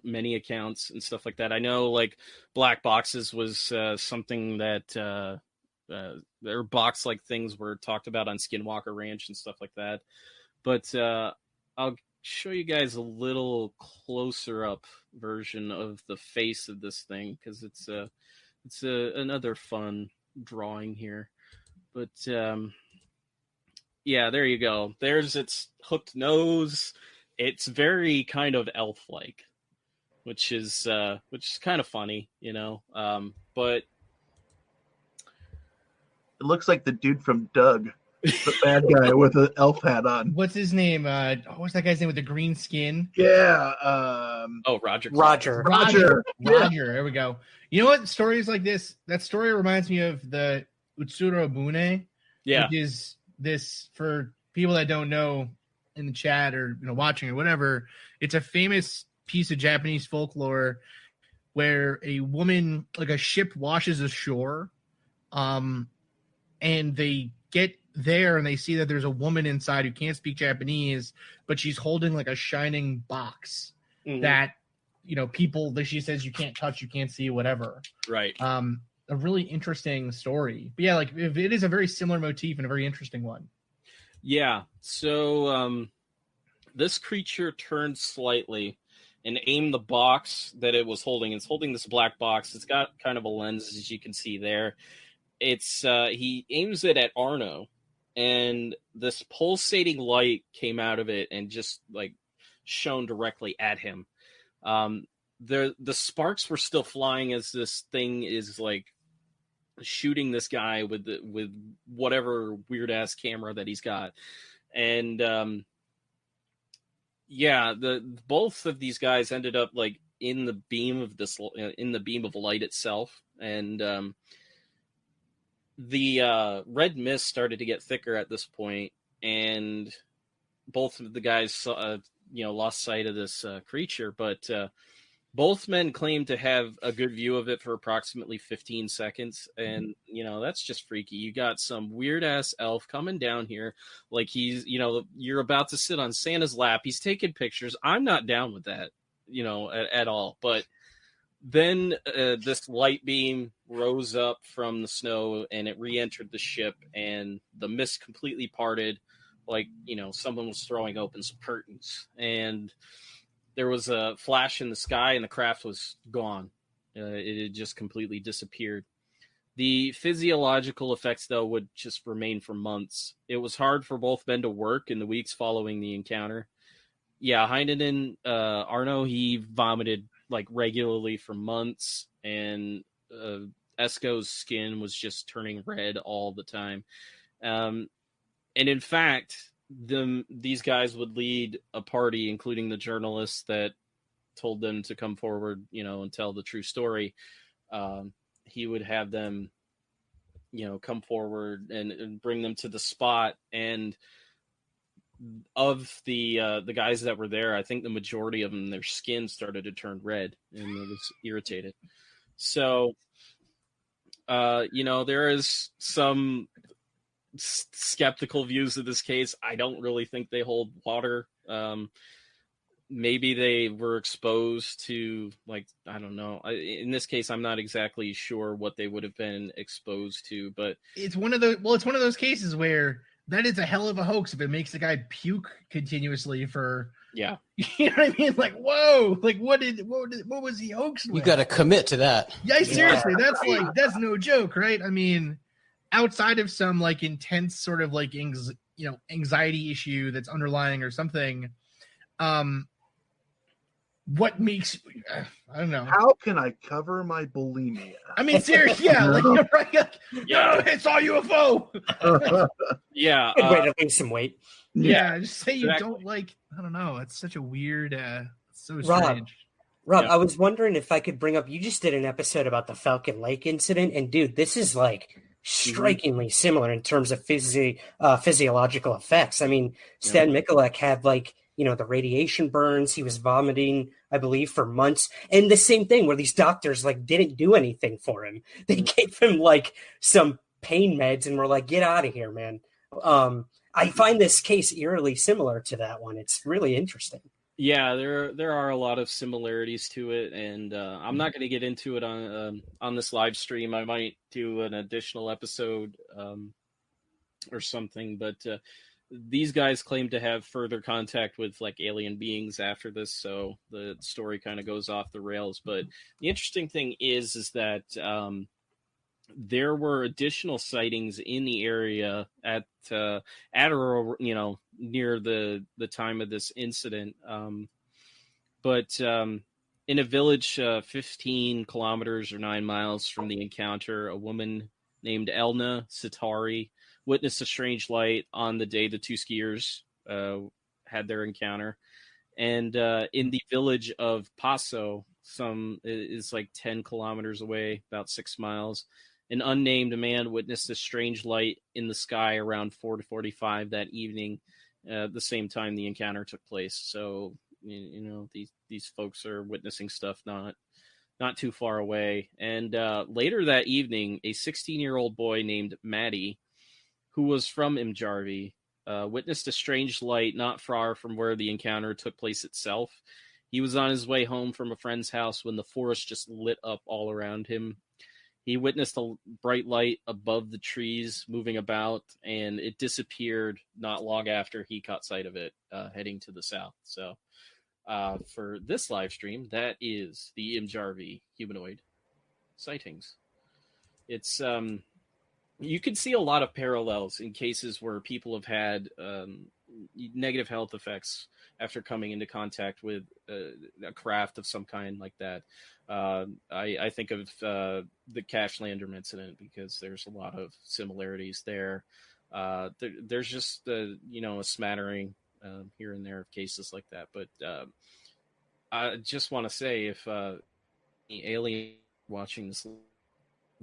many accounts and stuff like that. I know like black boxes was something that their box like things were talked about on Skinwalker Ranch and stuff like that. But I'll show you guys a little closer up version of the face of this thing because it's another fun drawing here. But yeah, there you go. There's its hooked nose. It's very kind of elf-like, which is kind of funny, but It looks like the dude from Doug. The bad guy with an elf hat on. What's his name? What's that guy's name with the green skin? Yeah. Roger. Roger. There we go. You know what? Stories like this, that story reminds me of the Utsuro Bune. Yeah. Which is this, for people that don't know in the chat or watching or whatever, it's a famous piece of Japanese folklore where a woman, like a ship washes ashore, and they get there and they see that there's a woman inside who can't speak Japanese, but she's holding like a shining box that people that she says you can't touch, you can't see, whatever. Right. A really interesting story. But yeah, like it is a very similar motif and a very interesting one. Yeah. So this creature turned slightly and aimed the box that it was holding. It's holding this black box. It's got kind of a lens, as you can see there. It's he aims it at Arno, and this pulsating light came out of it and just like shone directly at him. The sparks were still flying as this thing is like shooting this guy with whatever weird ass camera that he's got. And both of these guys ended up like in the beam of light itself. And the red mist started to get thicker at this point, and both of the guys lost sight of this creature, but both men claimed to have a good view of it for approximately 15 seconds. And, that's just freaky. You got some weird ass elf coming down here. Like he's, you're about to sit on Santa's lap. He's taking pictures. I'm not down with that, at all. But then this light beam rose up from the snow and it re-entered the ship, and the mist completely parted. Like, someone was throwing open some curtains, and there was a flash in the sky and the craft was gone. It had just completely disappeared. The physiological effects, though, would just remain for months. It was hard for both men to work in the weeks following the encounter. Yeah, Heinonen, Arno, he vomited like regularly for months, and Esko's skin was just turning red all the time. And in fact, these guys would lead a party, including the journalists that told them to come forward, and tell the true story. He would have them, come forward and bring them to the spot. And of the guys that were there, I think the majority of them, their skin started to turn red and it was irritated. So, there is some skeptical views of this case. I don't really think they hold water. Maybe they were exposed to, like, I don't know. In this case, I'm not exactly sure what they would have been exposed to, but it's one of those cases where that is a hell of a hoax if it makes the guy puke continuously for. Yeah. You know what I mean? Like, whoa, like what was he hoaxed with? You got to commit to that. Yeah, seriously, that's no joke, right? I mean, outside of some like intense sort of like anxiety issue that's underlying or something, what makes I don't know. How can I cover my bulimia? I mean, seriously, yeah, like, right, like, no, it's all UFO. Yeah, good way to lose some weight. Yeah, just say you don't like. I don't know. It's such a weird. So strange. Rob, I was wondering if I could bring up. You just did an episode about the Falcon Lake incident, and dude, this is like strikingly similar in terms of physiological effects. I mean, Stan Michalek had like the radiation burns. He was vomiting, I believe, for months, and the same thing where these doctors like didn't do anything for him. They gave him like some pain meds and were like, "Get out of here, man." I find this case eerily similar to that one. It's really interesting. Yeah, there are a lot of similarities to it, and I'm not going to get into it on this live stream. I might do an additional episode or something, but these guys claim to have further contact with like alien beings after this, so the story kind of goes off the rails. But the interesting thing is that there were additional sightings in the area at or near the time of this incident, but in a village 15 kilometers or 9 miles from the encounter, a woman named Elna Sitari witnessed a strange light on the day the two skiers had their encounter. And in the village of Paso, is like 10 kilometers away, about 6 miles, an unnamed man witnessed a strange light in the sky around 4:45 that evening, the same time the encounter took place. So, these folks are witnessing stuff not too far away. And later that evening, a 16-year-old boy named Maddie, who was from Mjarvi, witnessed a strange light not far from where the encounter took place itself. He was on his way home from a friend's house when the forest just lit up all around him. He witnessed a bright light above the trees moving about, and it disappeared not long after he caught sight of it, heading to the south. So for this live stream, that is the Mjarvi humanoid sightings. It's you can see a lot of parallels in cases where people have had negative health effects after coming into contact with a craft of some kind like that. I think of the Cash Landerm incident because there's a lot of similarities there. There's just a smattering here and there of cases like that. But I just want to say, if any alien watching this,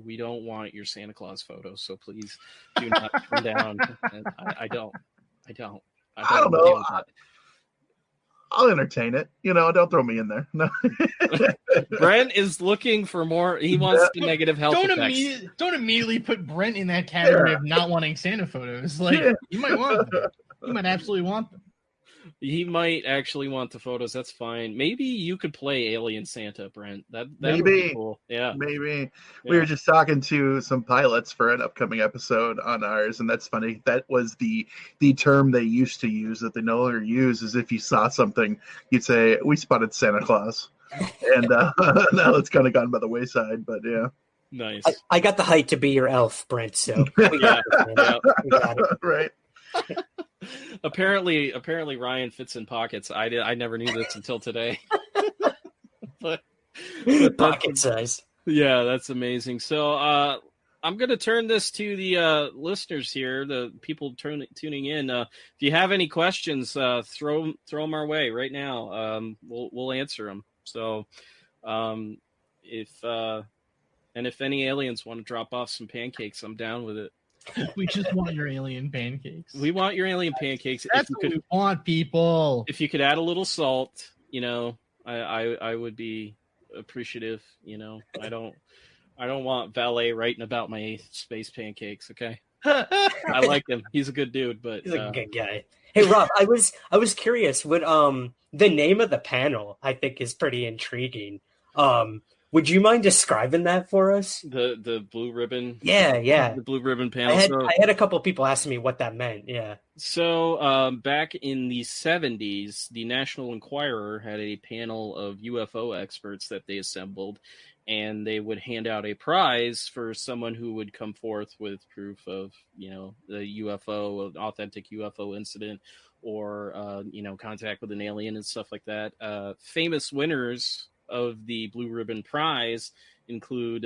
we don't want your Santa Claus photos, so please do not turn down. I don't know. I'll entertain it. Don't throw me in there. No. Brent is looking for more. He wants the negative health effects. Don't immediately put Brent in that category of not wanting Santa photos. Like, you might want them. You might absolutely want them. He might actually want the photos. That's fine. Maybe you could play Alien Santa, Brent. That maybe would be cool. Yeah, maybe. We were just talking to some pilots for an upcoming episode on ours, and that's funny. That was the term they used to use that they no longer use. Is if you saw something, you'd say, "We spotted Santa Claus," and now it's kind of gone by the wayside. But yeah, nice. I got the height to be your elf, Brent. So we got it. Right. Apparently Ryan fits in pockets. I never knew this until today. but pocket size. Yeah, that's amazing. So I'm going to turn this to the listeners here, the people tuning in. If you have any questions, throw them our way right now. We'll answer them. So if any aliens want to drop off some pancakes, I'm down with it. We just want your alien pancakes. We want your alien pancakes. That's what we want, people. If you could add a little salt, I would be appreciative. I don't want valet writing about my space pancakes. Okay, I like him. He's a good dude, but he's a good guy. Hey, Rob, I was curious. What the name of the panel I think is pretty intriguing. Would you mind describing that for us? The blue ribbon. Yeah. The blue ribbon panel. I had a couple of people asking me what that meant. Yeah. So back in the 70s, the National Enquirer had a panel of UFO experts that they assembled, and they would hand out a prize for someone who would come forth with proof of, the UFO, an authentic UFO incident, or, contact with an alien and stuff like that. Famous winners of the Blue Ribbon Prize include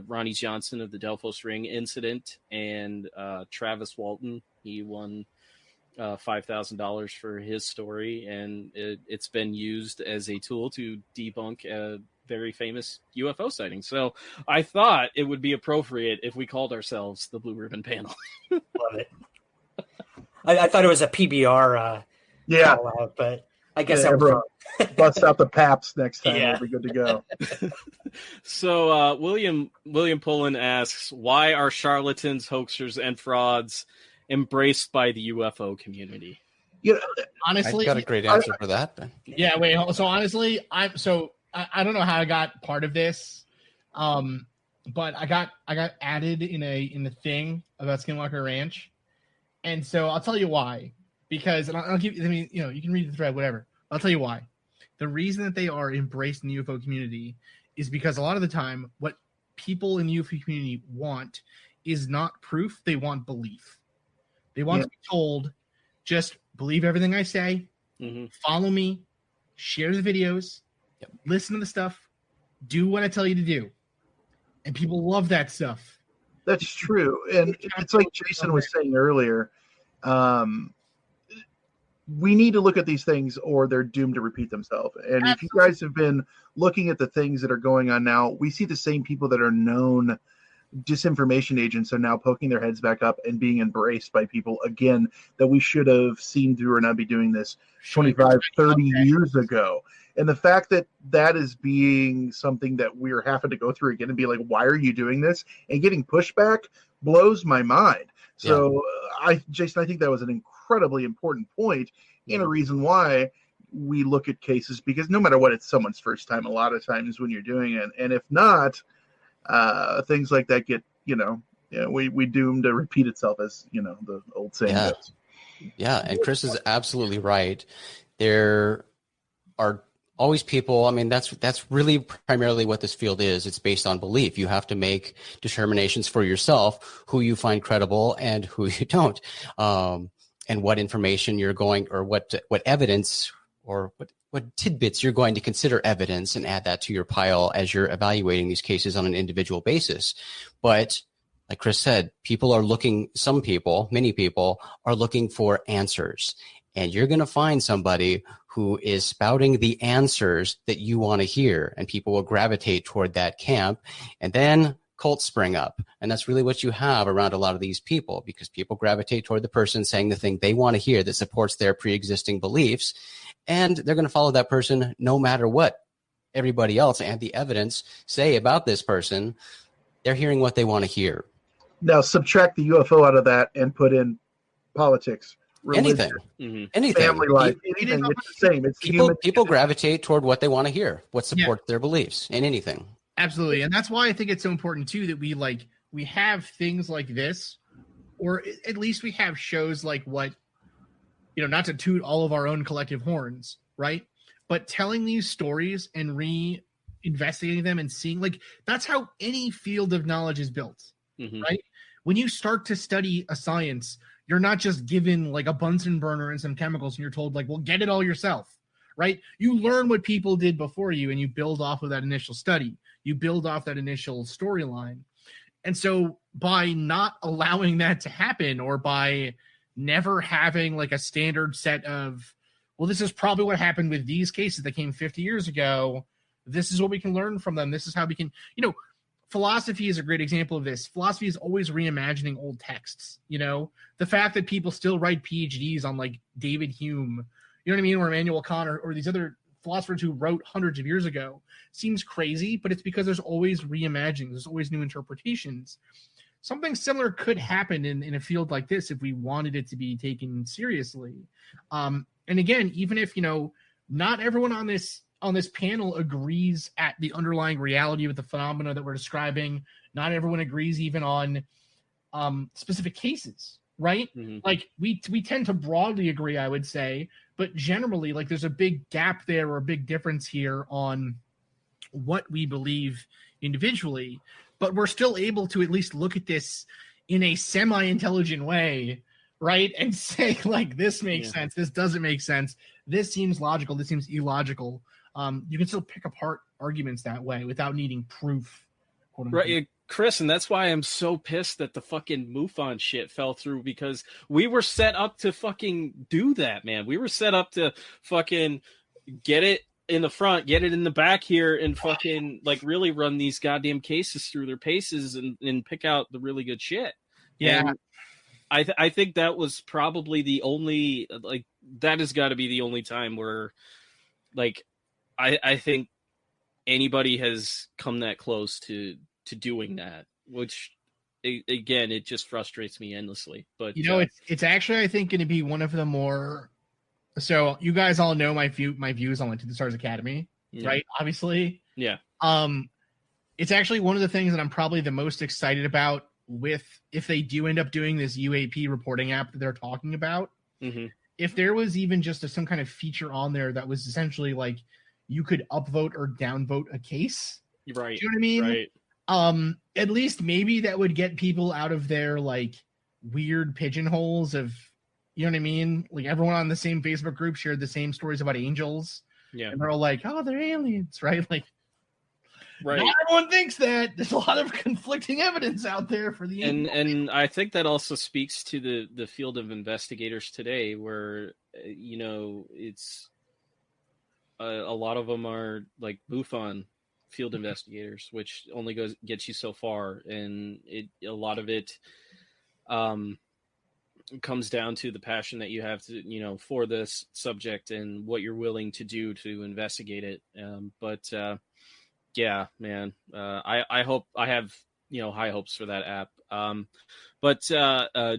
Ronnie Johnson of the Delphos Ring incident and Travis Walton. He won $5,000 for his story, and it's been used as a tool to debunk a very famous UFO sighting. So I thought it would be appropriate if we called ourselves the Blue Ribbon Panel. Love it. I thought it was a PBR call out, but I guess I'm wrong. Bust out the Paps next time. We'll be good to go. So William Pullen asks, why are charlatans, hoaxers, and frauds embraced by the UFO community? Honestly, I've got a great answer for that. Yeah, wait. So honestly, I don't know how I got part of this, but I got added in the thing about Skinwalker Ranch, and so I'll tell you why. Because, and I'll give you, you can read the thread, whatever. I'll tell you why. The reason that they are embraced in the UFO community is because a lot of the time, what people in the UFO community want is not proof. They want belief. They want to be told, just believe everything I say, follow me, share the videos, listen to the stuff, do what I tell you to do. And people love that stuff. That's true. And it's like Jason was saying earlier. We need to look at these things or they're doomed to repeat themselves. And if you guys have been looking at the things that are going on now, we see the same people that are known disinformation agents are now poking their heads back up and being embraced by people again that we should have seen through or not be doing this 25, 30 years ago. And the fact that that is being something that we're having to go through again and be like, why are you doing this? And getting pushback blows my mind. So, Jason, I think that was an incredibly important point and a reason why we look at cases, because no matter what, it's someone's first time a lot of times when you're doing it. And if not, things like that get, we doomed to repeat itself, as, the old saying goes. Yeah, and Chris is absolutely right. There are always people. I mean, that's really primarily what this field is. It's based on belief. You have to make determinations for yourself who you find credible and who you don't, and what information you're going, or what evidence, or what tidbits you're going to consider evidence and add that to your pile as you're evaluating these cases on an individual basis. But like Chris said, many people are looking for answers. And you're going to find somebody who is spouting the answers that you want to hear, and people will gravitate toward that camp. And then cults spring up. And that's really what you have around a lot of these people, because people gravitate toward the person saying the thing they want to hear that supports their pre-existing beliefs. And they're going to follow that person no matter what everybody else and the evidence say about this person. They're hearing what they want to hear. Now subtract the UFO out of that and put in politics. Religion, anything, family life, anything. It's the same. It's people gravitate toward what they want to hear, what supports their beliefs, in anything. Absolutely, and that's why I think it's so important too that we have things like this, or at least we have shows like what, not to toot all of our own collective horns, right? But telling these stories and re-investigating them and seeing, that's how any field of knowledge is built, right? When you start to study a science, you're not just given a Bunsen burner and some chemicals and you're told well, get it all yourself, right? You learn what people did before you and you build off of that initial study. You build off that initial storyline. And so by not allowing that to happen, or by never having a standard set of, well, this is probably what happened with these cases that came 50 years ago. This is what we can learn from them. This is how we can, philosophy is a great example of this. Philosophy is always reimagining old texts. The fact that people still write PhDs on David Hume, or Immanuel Kant, or these other philosophers who wrote hundreds of years ago seems crazy, but it's because there's always reimagining. There's always new interpretations. Something similar could happen in a field like this if we wanted it to be taken seriously. And again, even if, not everyone on this panel agrees at the underlying reality of the phenomena that we're describing. Not everyone agrees even on specific cases, right? We tend to broadly agree, I would say, but generally, there's a big gap there, or a big difference here on what we believe individually, but we're still able to at least look at this in a semi-intelligent way, right? And say, this makes sense, this doesn't make sense, this seems logical, this seems illogical. You can still pick apart arguments that way without needing proof. Right, Chris, and that's why I'm so pissed that the fucking MUFON shit fell through, because we were set up to fucking do that, man. We were set up to fucking get it in the front, get it in the back here, and fucking really run these goddamn cases through their paces and pick out the really good shit. Yeah. And I think that was probably the only, that has got to be the only time where, I think anybody has come that close to doing that, which again, it just frustrates me endlessly. But it's actually, I think, going to be one of the more. So you guys all know my views on To the Stars Academy, right? Obviously, yeah. It's actually one of the things that I'm probably the most excited about with if they do end up doing this UAP reporting app that they're talking about. If there was even just some kind of feature on there that was essentially you could upvote or downvote a case. Right. Do you know what I mean? Right. At least maybe that would get people out of their weird pigeonholes of, you know what I mean? Everyone on the same Facebook group shared the same stories about angels. Yeah. And they're all oh, they're aliens, right? Right. Not everyone thinks that. There's a lot of conflicting evidence out there for the and I think that also speaks to the field of investigators today, where it's a lot of them are like MUFON field investigators, which only gets you so far, and a lot of it comes down to the passion that you have to for this subject and what you're willing to do to investigate it. But yeah, man, I hope I have high hopes for that app. But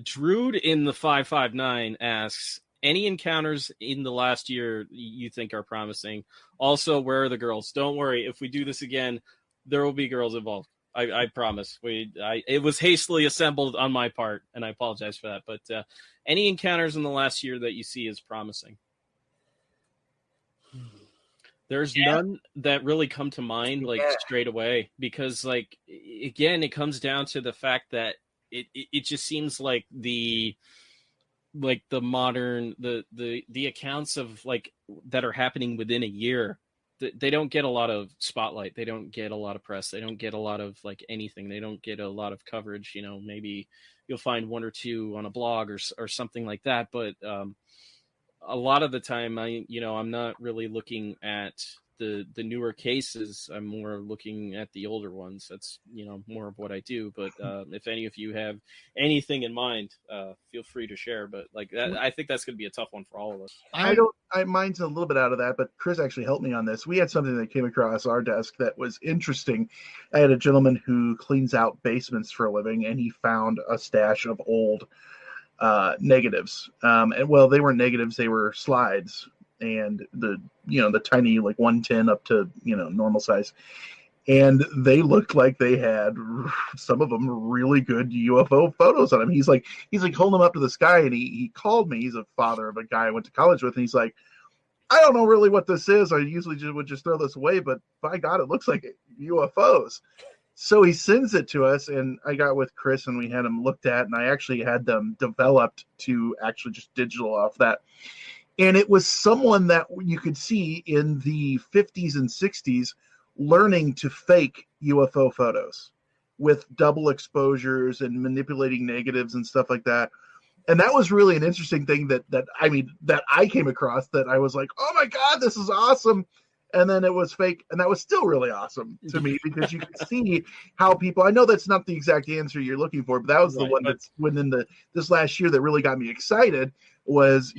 Drude in the 559 asks, any encounters in the last year you think are promising? Also, where are the girls? Don't worry, if we do this again, there will be girls involved. I promise. It was hastily assembled on my part, and I apologize for that. But any encounters in the last year that you see as promising? There's none that really come to mind straight away, because again, it comes down to the fact that it just seems like the modern the accounts of that are happening within a year, they don't get a lot of spotlight, they don't get a lot of press, they don't get a lot of anything, they don't get a lot of coverage. Maybe you'll find one or two on a blog or something like that, but a lot of the time I'm not really looking at the newer cases. I'm more looking at the older ones. That's more of what I do. But if any of you have anything in mind, feel free to share. But that, I think that's going to be a tough one for all of us. Mine's a little bit out of that, but Chris actually helped me on this. We had something that came across our desk that was interesting. I had a gentleman who cleans out basements for a living, and he found a stash of old negatives. And well, they weren't negatives, they were slides, and the tiny 110 up to normal size, and they looked like they had, some of them, really good UFO photos on them. He's like holding them up to the sky, and he called me. He's a father of a guy I went to college with, and he's like, I don't know really what this is. I usually would just throw this away, but by God, it looks like UFOs. So he sends it to us, and I got with Chris, and we had them looked at, and I actually had them developed to actually just digital off that. And it was someone that you could see in the 50s and 60s learning to fake UFO photos with double exposures and manipulating negatives and stuff like that. And that was really an interesting thing that I came across, that I was like, oh my God, this is awesome. And then it was fake, and that was still really awesome to me, because you could see how people, I know that's not the exact answer you're looking for, but that was the one that's within this last year that really got me excited, was,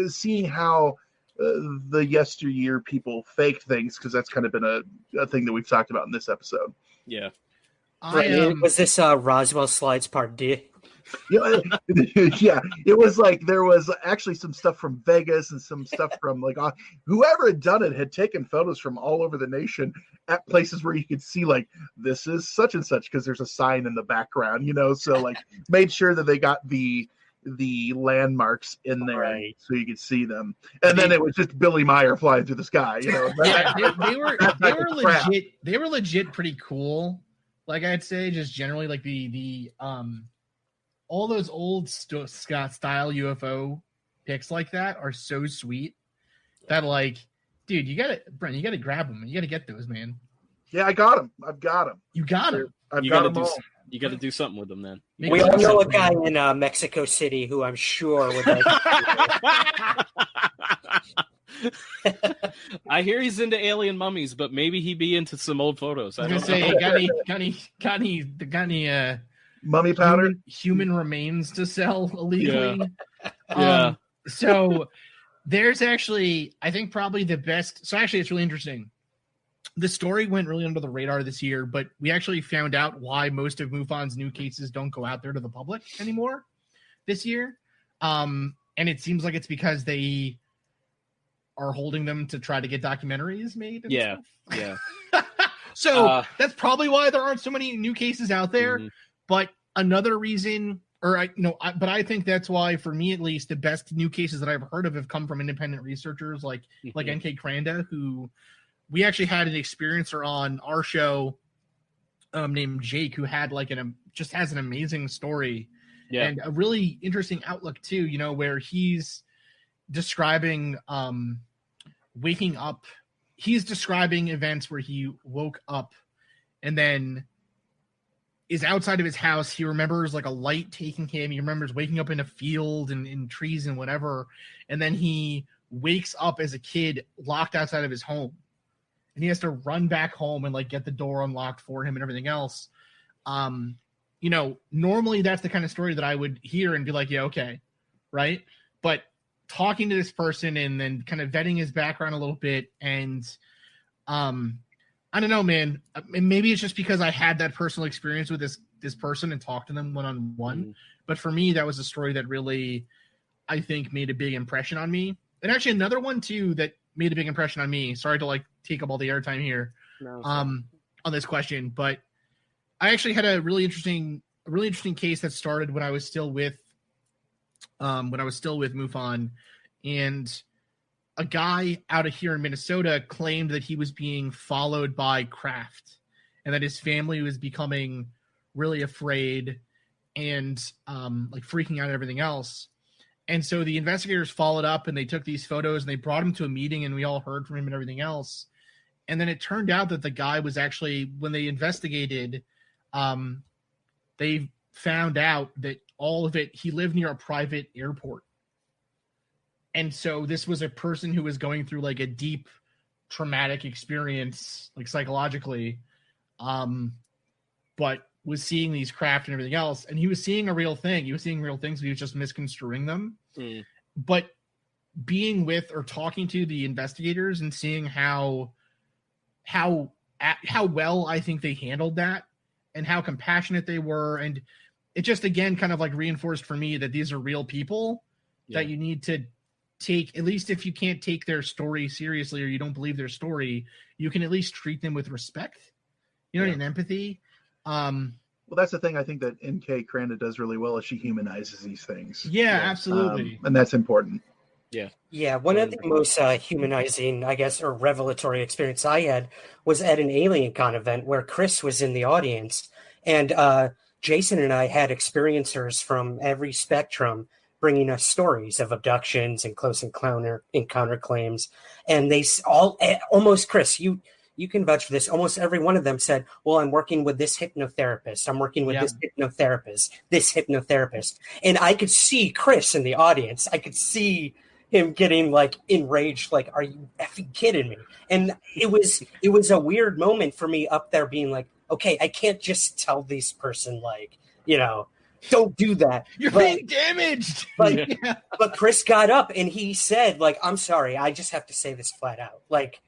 seeing how the yesteryear people faked things, because that's kind of been a thing that we've talked about in this episode. Yeah. Was this Roswell Slides Part D? Yeah, it was there was actually some stuff from Vegas and some stuff from whoever had done it had taken photos from all over the nation at places where you could see this is such and such, because there's a sign in the background, so made sure that they got the landmarks in there, so you could see them. And then it was just Billy Meyer flying through the sky, Yeah, they were legit pretty cool. I'd say, just generally, the all those old Scott style UFO pics like that are so sweet that dude, Brent, you gotta grab them. You gotta get those, man. Yeah, I got them. I've got them. You got them. You got to do something with them, then. We all know a guy in Mexico City who I'm sure would like. I hear he's into alien mummies, but maybe he'd be into some old photos. I was gonna say, got any mummy powder, human remains to sell illegally. Yeah. So there's actually, I think, probably the best. So actually, it's really interesting. The story went really under the radar this year, but we actually found out why most of MUFON's new cases don't go out there to the public anymore this year. And it seems like it's because they are holding them to try to get documentaries made. And stuff. So that's probably why there aren't so many new cases out there. Mm-hmm. But another reason, but I think that's why, for me at least, the best new cases that I've heard of have come from independent researchers like N.K. Kranda, who we actually had an experiencer on our show named Jake, who had just has an amazing story and a really interesting outlook too, where he's describing waking up. He's describing events where he woke up and then is outside of his house. He remembers like a light taking him. He remembers waking up in a field and in trees and whatever. And then he wakes up as a kid locked outside of his home. And he has to run back home and like get the door unlocked for him and everything else. You know, normally that's the kind of story that I would hear and be like, yeah, okay. Right. But talking to this person and then kind of vetting his background a little bit. And I don't know, man. Maybe it's just because I had that personal experience with this person and talked to them one-on-one. Mm-hmm. But for me, that was a story that really, I think, made a big impression on me. And actually another one too that made a big impression on me. Sorry to like take up all the airtime here on this question, but I actually had a really interesting case that started when I was still with MUFON, and a guy out of here in Minnesota claimed that he was being followed by craft and that his family was becoming really afraid and like freaking out and everything else. And so the investigators followed up and they took these photos and they brought him to a meeting and we all heard from him and everything else. And then it turned out that the guy was actually, when they investigated, they found out that all of it, he lived near a private airport. And so this was a person who was going through like a deep traumatic experience, like psychologically, but was seeing these craft and everything else. And he was seeing a real thing. He was seeing real things, but he was just misconstruing them. Mm. But being with or talking to the investigators and seeing how well I think they handled that and how compassionate they were. And it just, again, kind of like reinforced for me that these are real people that you need to take, at least if you can't take their story seriously or you don't believe their story, you can at least treat them with respect, and empathy. Well, that's the thing I think that N.K. Cranda does really well is she humanizes these things. Yeah, absolutely. And that's important. Yeah, one of the most humanizing, I guess, or revelatory experience I had was at an AlienCon event where Chris was in the audience. And Jason and I had experiencers from every spectrum bringing us stories of abductions and close encounter claims. And they all, almost, Chris, you can vouch for this. Almost every one of them said, well, I'm working with this hypnotherapist. I'm working with this hypnotherapist. And I could see Chris in the audience. I could see him getting like enraged, like, are you effing kidding me? And it was a weird moment for me up there being like, okay, I can't just tell this person like, don't do that. You're being damaged. But Chris got up and he said, like, I'm sorry, I just have to say this flat out. Like,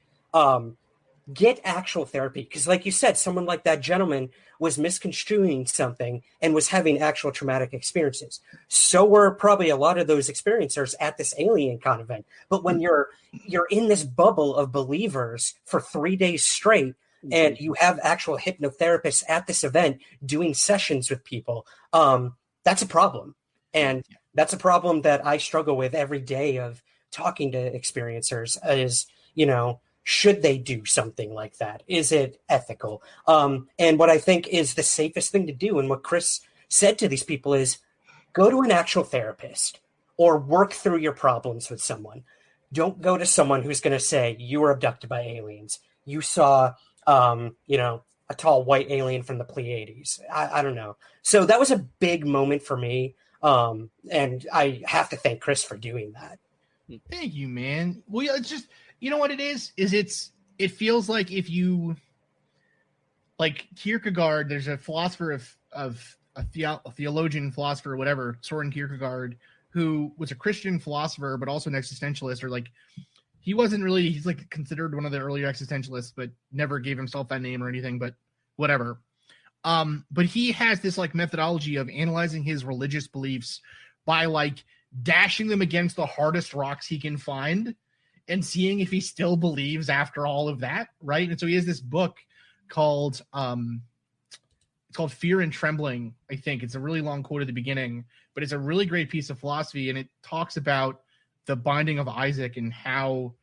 get actual therapy. Because like you said, someone like that gentleman was misconstruing something and was having actual traumatic experiences. So were probably a lot of those experiencers at this AlienCon event. But when you're in this bubble of believers for 3 days straight, and you have actual hypnotherapists at this event doing sessions with people, that's a problem. And that's a problem that I struggle with every day of talking to experiencers is, should they do something like that? Is it ethical? And what I think is the safest thing to do, and what Chris said to these people, is go to an actual therapist or work through your problems with someone. Don't go to someone who's going to say you were abducted by aliens. You saw a tall white alien from the Pleiades. I don't know. So that was a big moment for me. And I have to thank Chris for doing that. Thank you, man. Well, yeah, it's just, what it is it feels like if you, like Kierkegaard, there's a philosopher of a theologian, philosopher, whatever, Soren Kierkegaard, who was a Christian philosopher, but also an existentialist, or like, he's like considered one of the earlier existentialists, but never gave himself that name or anything, but whatever. But he has this like methodology of analyzing his religious beliefs by like dashing them against the hardest rocks he can find and seeing if he still believes after all of that. Right. And so he has this book called, it's called Fear and Trembling. I think it's a really long quote at the beginning, but it's a really great piece of philosophy. And it talks about the binding of Isaac and how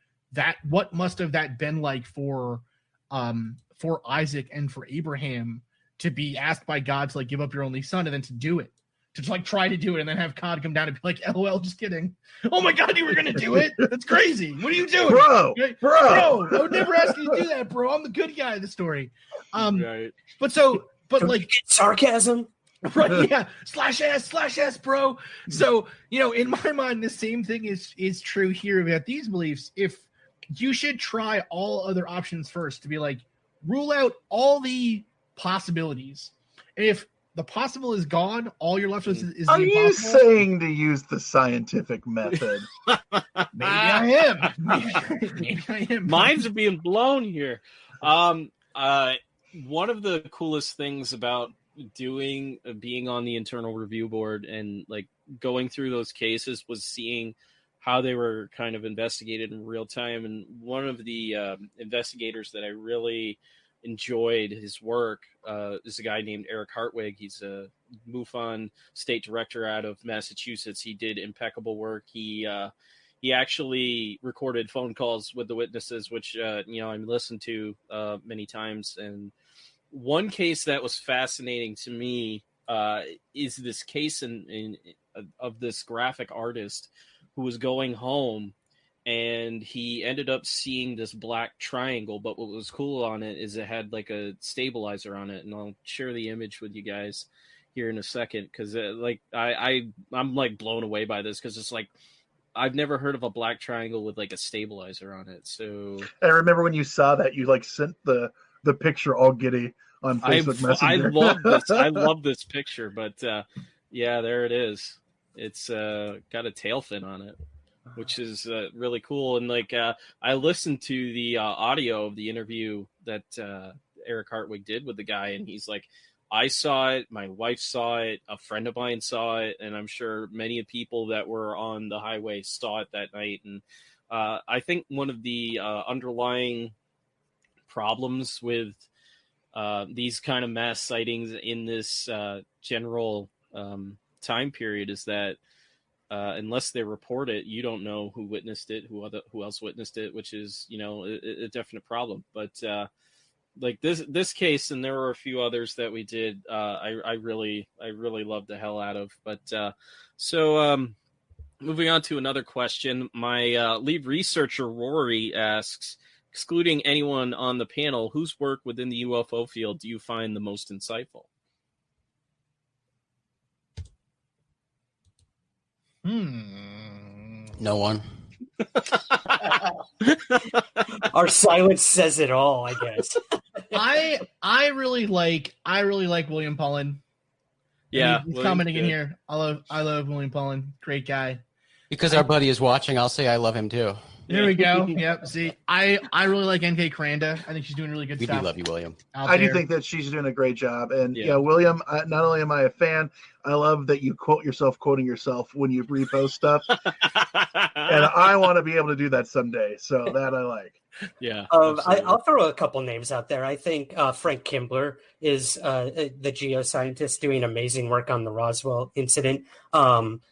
what must have that been like for Isaac and for Abraham to be asked by God to like give up your only son and then to do it, to like try to do it and then have Cod come down and be like, LOL, just kidding. Oh my God, you were going to do it? That's crazy. What are you doing? Bro, I would never ask you to do that, bro. I'm the good guy of the story. Right. But like sarcasm. Right, yeah. Slash S, bro. So, in my mind, the same thing is true here about these beliefs. If you should try all other options first to be like, rule out all the possibilities. And if the possible is gone, all you're left with is the Are you impossible. saying to use the scientific method? Maybe I am. Maybe I am. Minds are being blown here. One of the coolest things about being on the internal review board and like going through those cases was seeing how they were kind of investigated in real time. And one of the investigators that I really enjoyed his work is a guy named Eric Hartwig. He's a MUFON state director out of Massachusetts. He did impeccable work. He actually recorded phone calls with the witnesses, which I listened to many times. And one case that was fascinating to me is this case of this graphic artist who was going home, and he ended up seeing this black triangle. But what was cool on it is it had like a stabilizer on it, and I'll share the image with you guys here in a second, because I'm like blown away by this, because it's like I've never heard of a black triangle with like a stabilizer on it. So I remember when you saw that, you like sent the picture all giddy on Facebook Messenger. I love this picture, but yeah, there it is. It's got a tail fin on it, which is really cool. And like I listened to the audio of the interview that Eric Hartwig did with the guy, and he's like, I saw it, my wife saw it, a friend of mine saw it, and I'm sure many people that were on the highway saw it that night. And I think one of the underlying problems with these kind of mass sightings in this general time period is that unless they report it, you don't know who witnessed it, who else witnessed it, which is a definite problem. But like this case, and there were a few others that we did, I really loved the hell out of. But so moving on to another question, my lead researcher Rory asks, excluding anyone on the panel, whose work within the UFO field do you find the most insightful? No one. Our silence says it all, I guess. I really like William Pullen. Yeah, he's commenting in here. I love William Pullen. Great guy. Because our buddy is watching, I'll say I love him too. There we go. Yep. See, I really like NK Cranda. I think she's doing really good stuff. We do love you, William. I do think that she's doing a great job. And yeah, William, not only am I a fan, I love that you quote yourself quoting yourself when you repost stuff. And I want to be able to do that someday. So that I like. Yeah. I'll throw a couple names out there. I think Frank Kimbler is the geoscientist doing amazing work on the Roswell incident.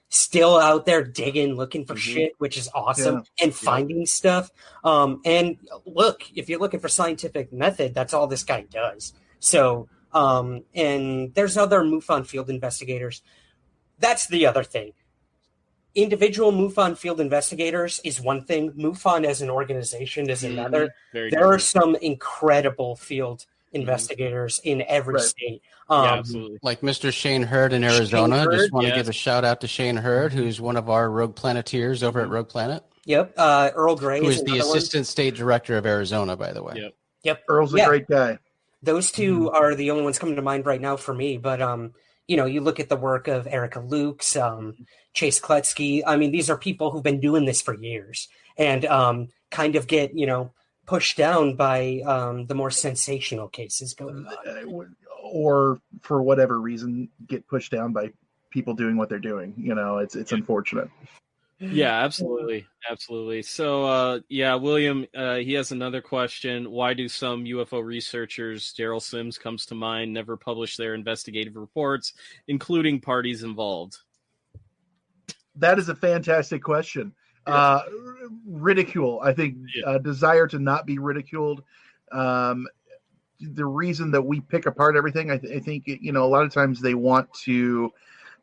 Still out there digging, looking for shit, which is awesome, and finding stuff. And look, if you're looking for scientific method, that's all this guy does. So, and there's other MUFON field investigators. That's the other thing. Individual MUFON field investigators is one thing. MUFON as an organization is another. There are some incredible field investigators in every state. Absolutely. Like Mr. Shane Hurd in Arizona. Just want to give a shout out to Shane Hurd, who's one of our Rogue Planeteers over at Rogue Planet. Yep. Earl Gray who is the assistant state director of Arizona, by the way. Yep. Earl's a great guy. Those two are the only ones coming to mind right now for me. But, you look at the work of Erica Lukes, Chase Kletsky. I mean, these are people who've been doing this for years and kind of get, pushed down by the more sensational cases going on. Or for whatever reason, get pushed down by people doing what they're doing. It's unfortunate. Yeah, absolutely. So, William, he has another question. Why do some UFO researchers, Daryl Sims comes to mind, never publish their investigative reports, including parties involved? That is a fantastic question. Ridicule, I think, desire to not be ridiculed. The reason that we pick apart everything, I think, a lot of times they want to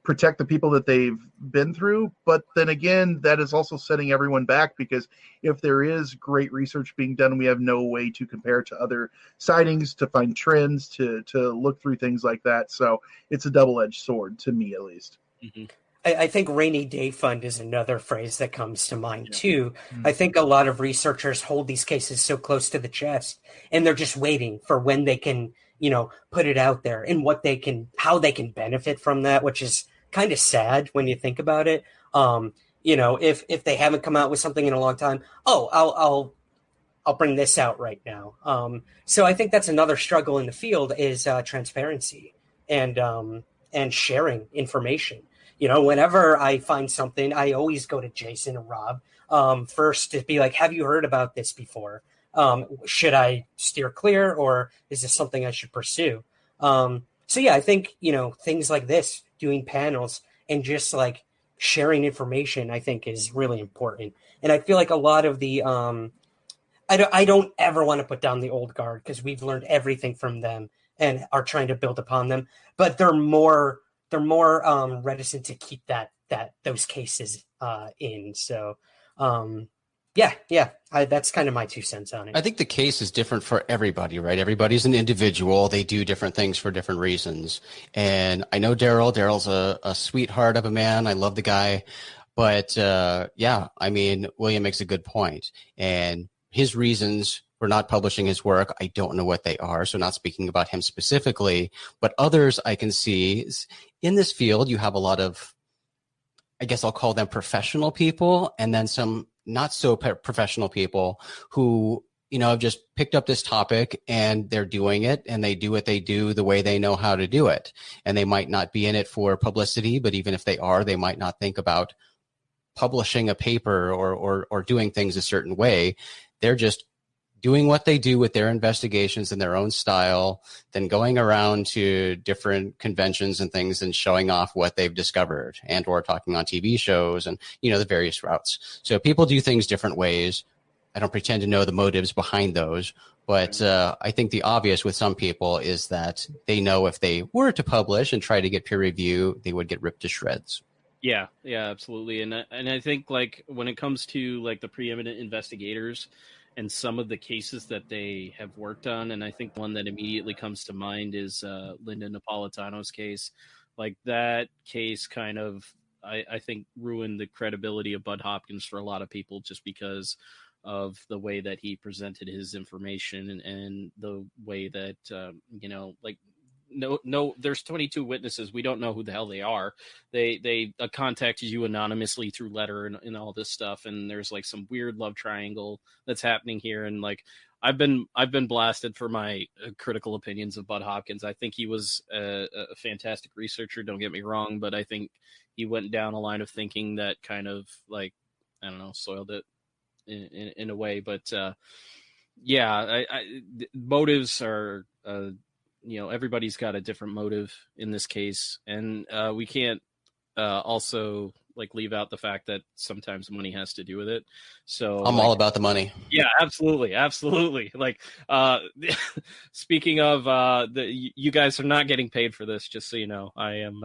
protect the people that they've been through. But then again, that is also setting everyone back, because if there is great research being done, we have no way to compare to other sightings, to find trends, to look through things like that. So it's a double-edged sword, to me at least. Mm-hmm. I think rainy day fund is another phrase that comes to mind too. I think a lot of researchers hold these cases so close to the chest, and they're just waiting for when they can, put it out there and how they can benefit from that, which is kind of sad when you think about it. If they haven't come out with something in a long time, I'll bring this out right now. So I think that's another struggle in the field is transparency and sharing information. Whenever I find something, I always go to Jason and Rob first to be like, have you heard about this before? Should I steer clear, or is this something I should pursue? So yeah, I think, things like this, doing panels and just like sharing information, I think is really important. And I feel like a lot of the, I don't ever want to put down the old guard, because we've learned everything from them and are trying to build upon them, but they're more reticent to keep those cases in. So, that's kind of my 2 cents on it. I think the case is different for everybody, right? Everybody's an individual. They do different things for different reasons. And I know Daryl. Daryl's a sweetheart of a man. I love the guy. But William makes a good point. And his reasons for not publishing his work, I don't know what they are. So not speaking about him specifically, but others I can see in this field, you have a lot of, I guess I'll call them professional people, and then some not so professional people who, have just picked up this topic and they're doing it, and they do what they do the way they know how to do it. And they might not be in it for publicity, but even if they are, they might not think about publishing a paper or doing things a certain way. They're just doing what they do with their investigations in their own style, then going around to different conventions and things and showing off what they've discovered, and or talking on TV shows and, the various routes. So people do things different ways. I don't pretend to know the motives behind those, but I think the obvious with some people is that they know if they were to publish and try to get peer review, they would get ripped to shreds. Yeah, absolutely. And I think like when it comes to like the preeminent investigators and some of the cases that they have worked on, and I think one that immediately comes to mind is Linda Napolitano's case. Like that case kind of, I think, ruined the credibility of Bud Hopkins for a lot of people, just because of the way that he presented his information and the way that, no, there's 22 witnesses. We don't know who the hell they are. They contacted you anonymously through letter and all this stuff. And there's like some weird love triangle that's happening here. And like, I've been blasted for my critical opinions of Bud Hopkins. I think he was a fantastic researcher. Don't get me wrong, but I think he went down a line of thinking that kind of like, I don't know, soiled it in a way. But motives are, everybody's got a different motive in this case, and we can't also like leave out the fact that sometimes money has to do with it. So I'm all about the money. Yeah, absolutely. Like speaking of you guys are not getting paid for this, just so you know. I am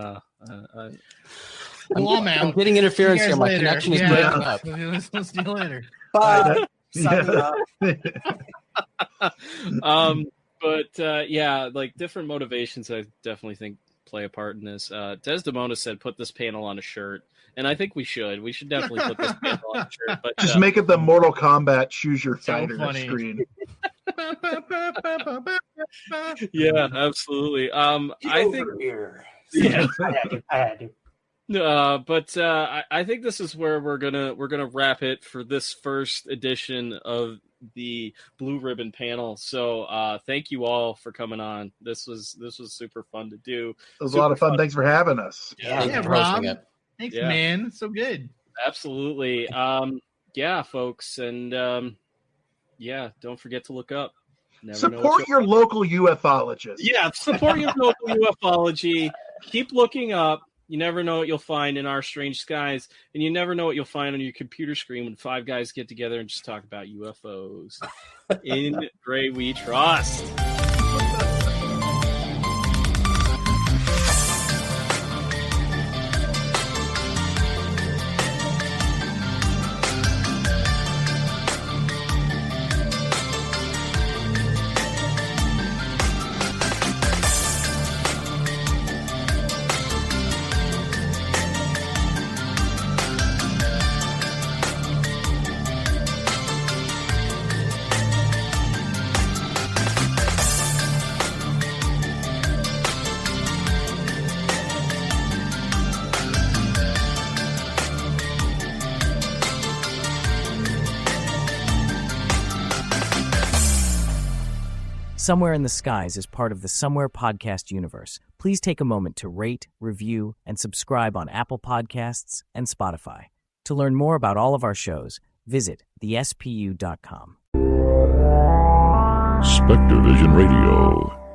I'm getting interference here. My connection is breaking up. We'll see you later. Bye. But like different motivations, I definitely think play a part in this. Desdemona said, "Put this panel on a shirt," and I think we should. We should definitely put this panel on a shirt. But just make it the Mortal Kombat choose your fighter screen. Yeah, absolutely. I think. Yeah, I had to. But I think this is where we're gonna wrap it for this first edition of the Blue Ribbon panel. So thank you all for coming on. This was super fun to do. It was a lot of fun. Thanks for having us. Yeah, Rob. Thanks, man. So good. Absolutely. Folks, and don't forget to look up. Support your local ufologist. Yeah, support your local ufology. Keep looking up. You never know what you'll find in our strange skies, and you never know what you'll find on your computer screen when 5 guys get together and just talk about UFOs. In Gray we trust. Somewhere in the Skies is part of the Somewhere podcast universe. Please take a moment to rate, review, and subscribe on Apple Podcasts and Spotify. To learn more about all of our shows, visit thespu.com. Spectrovision Radio.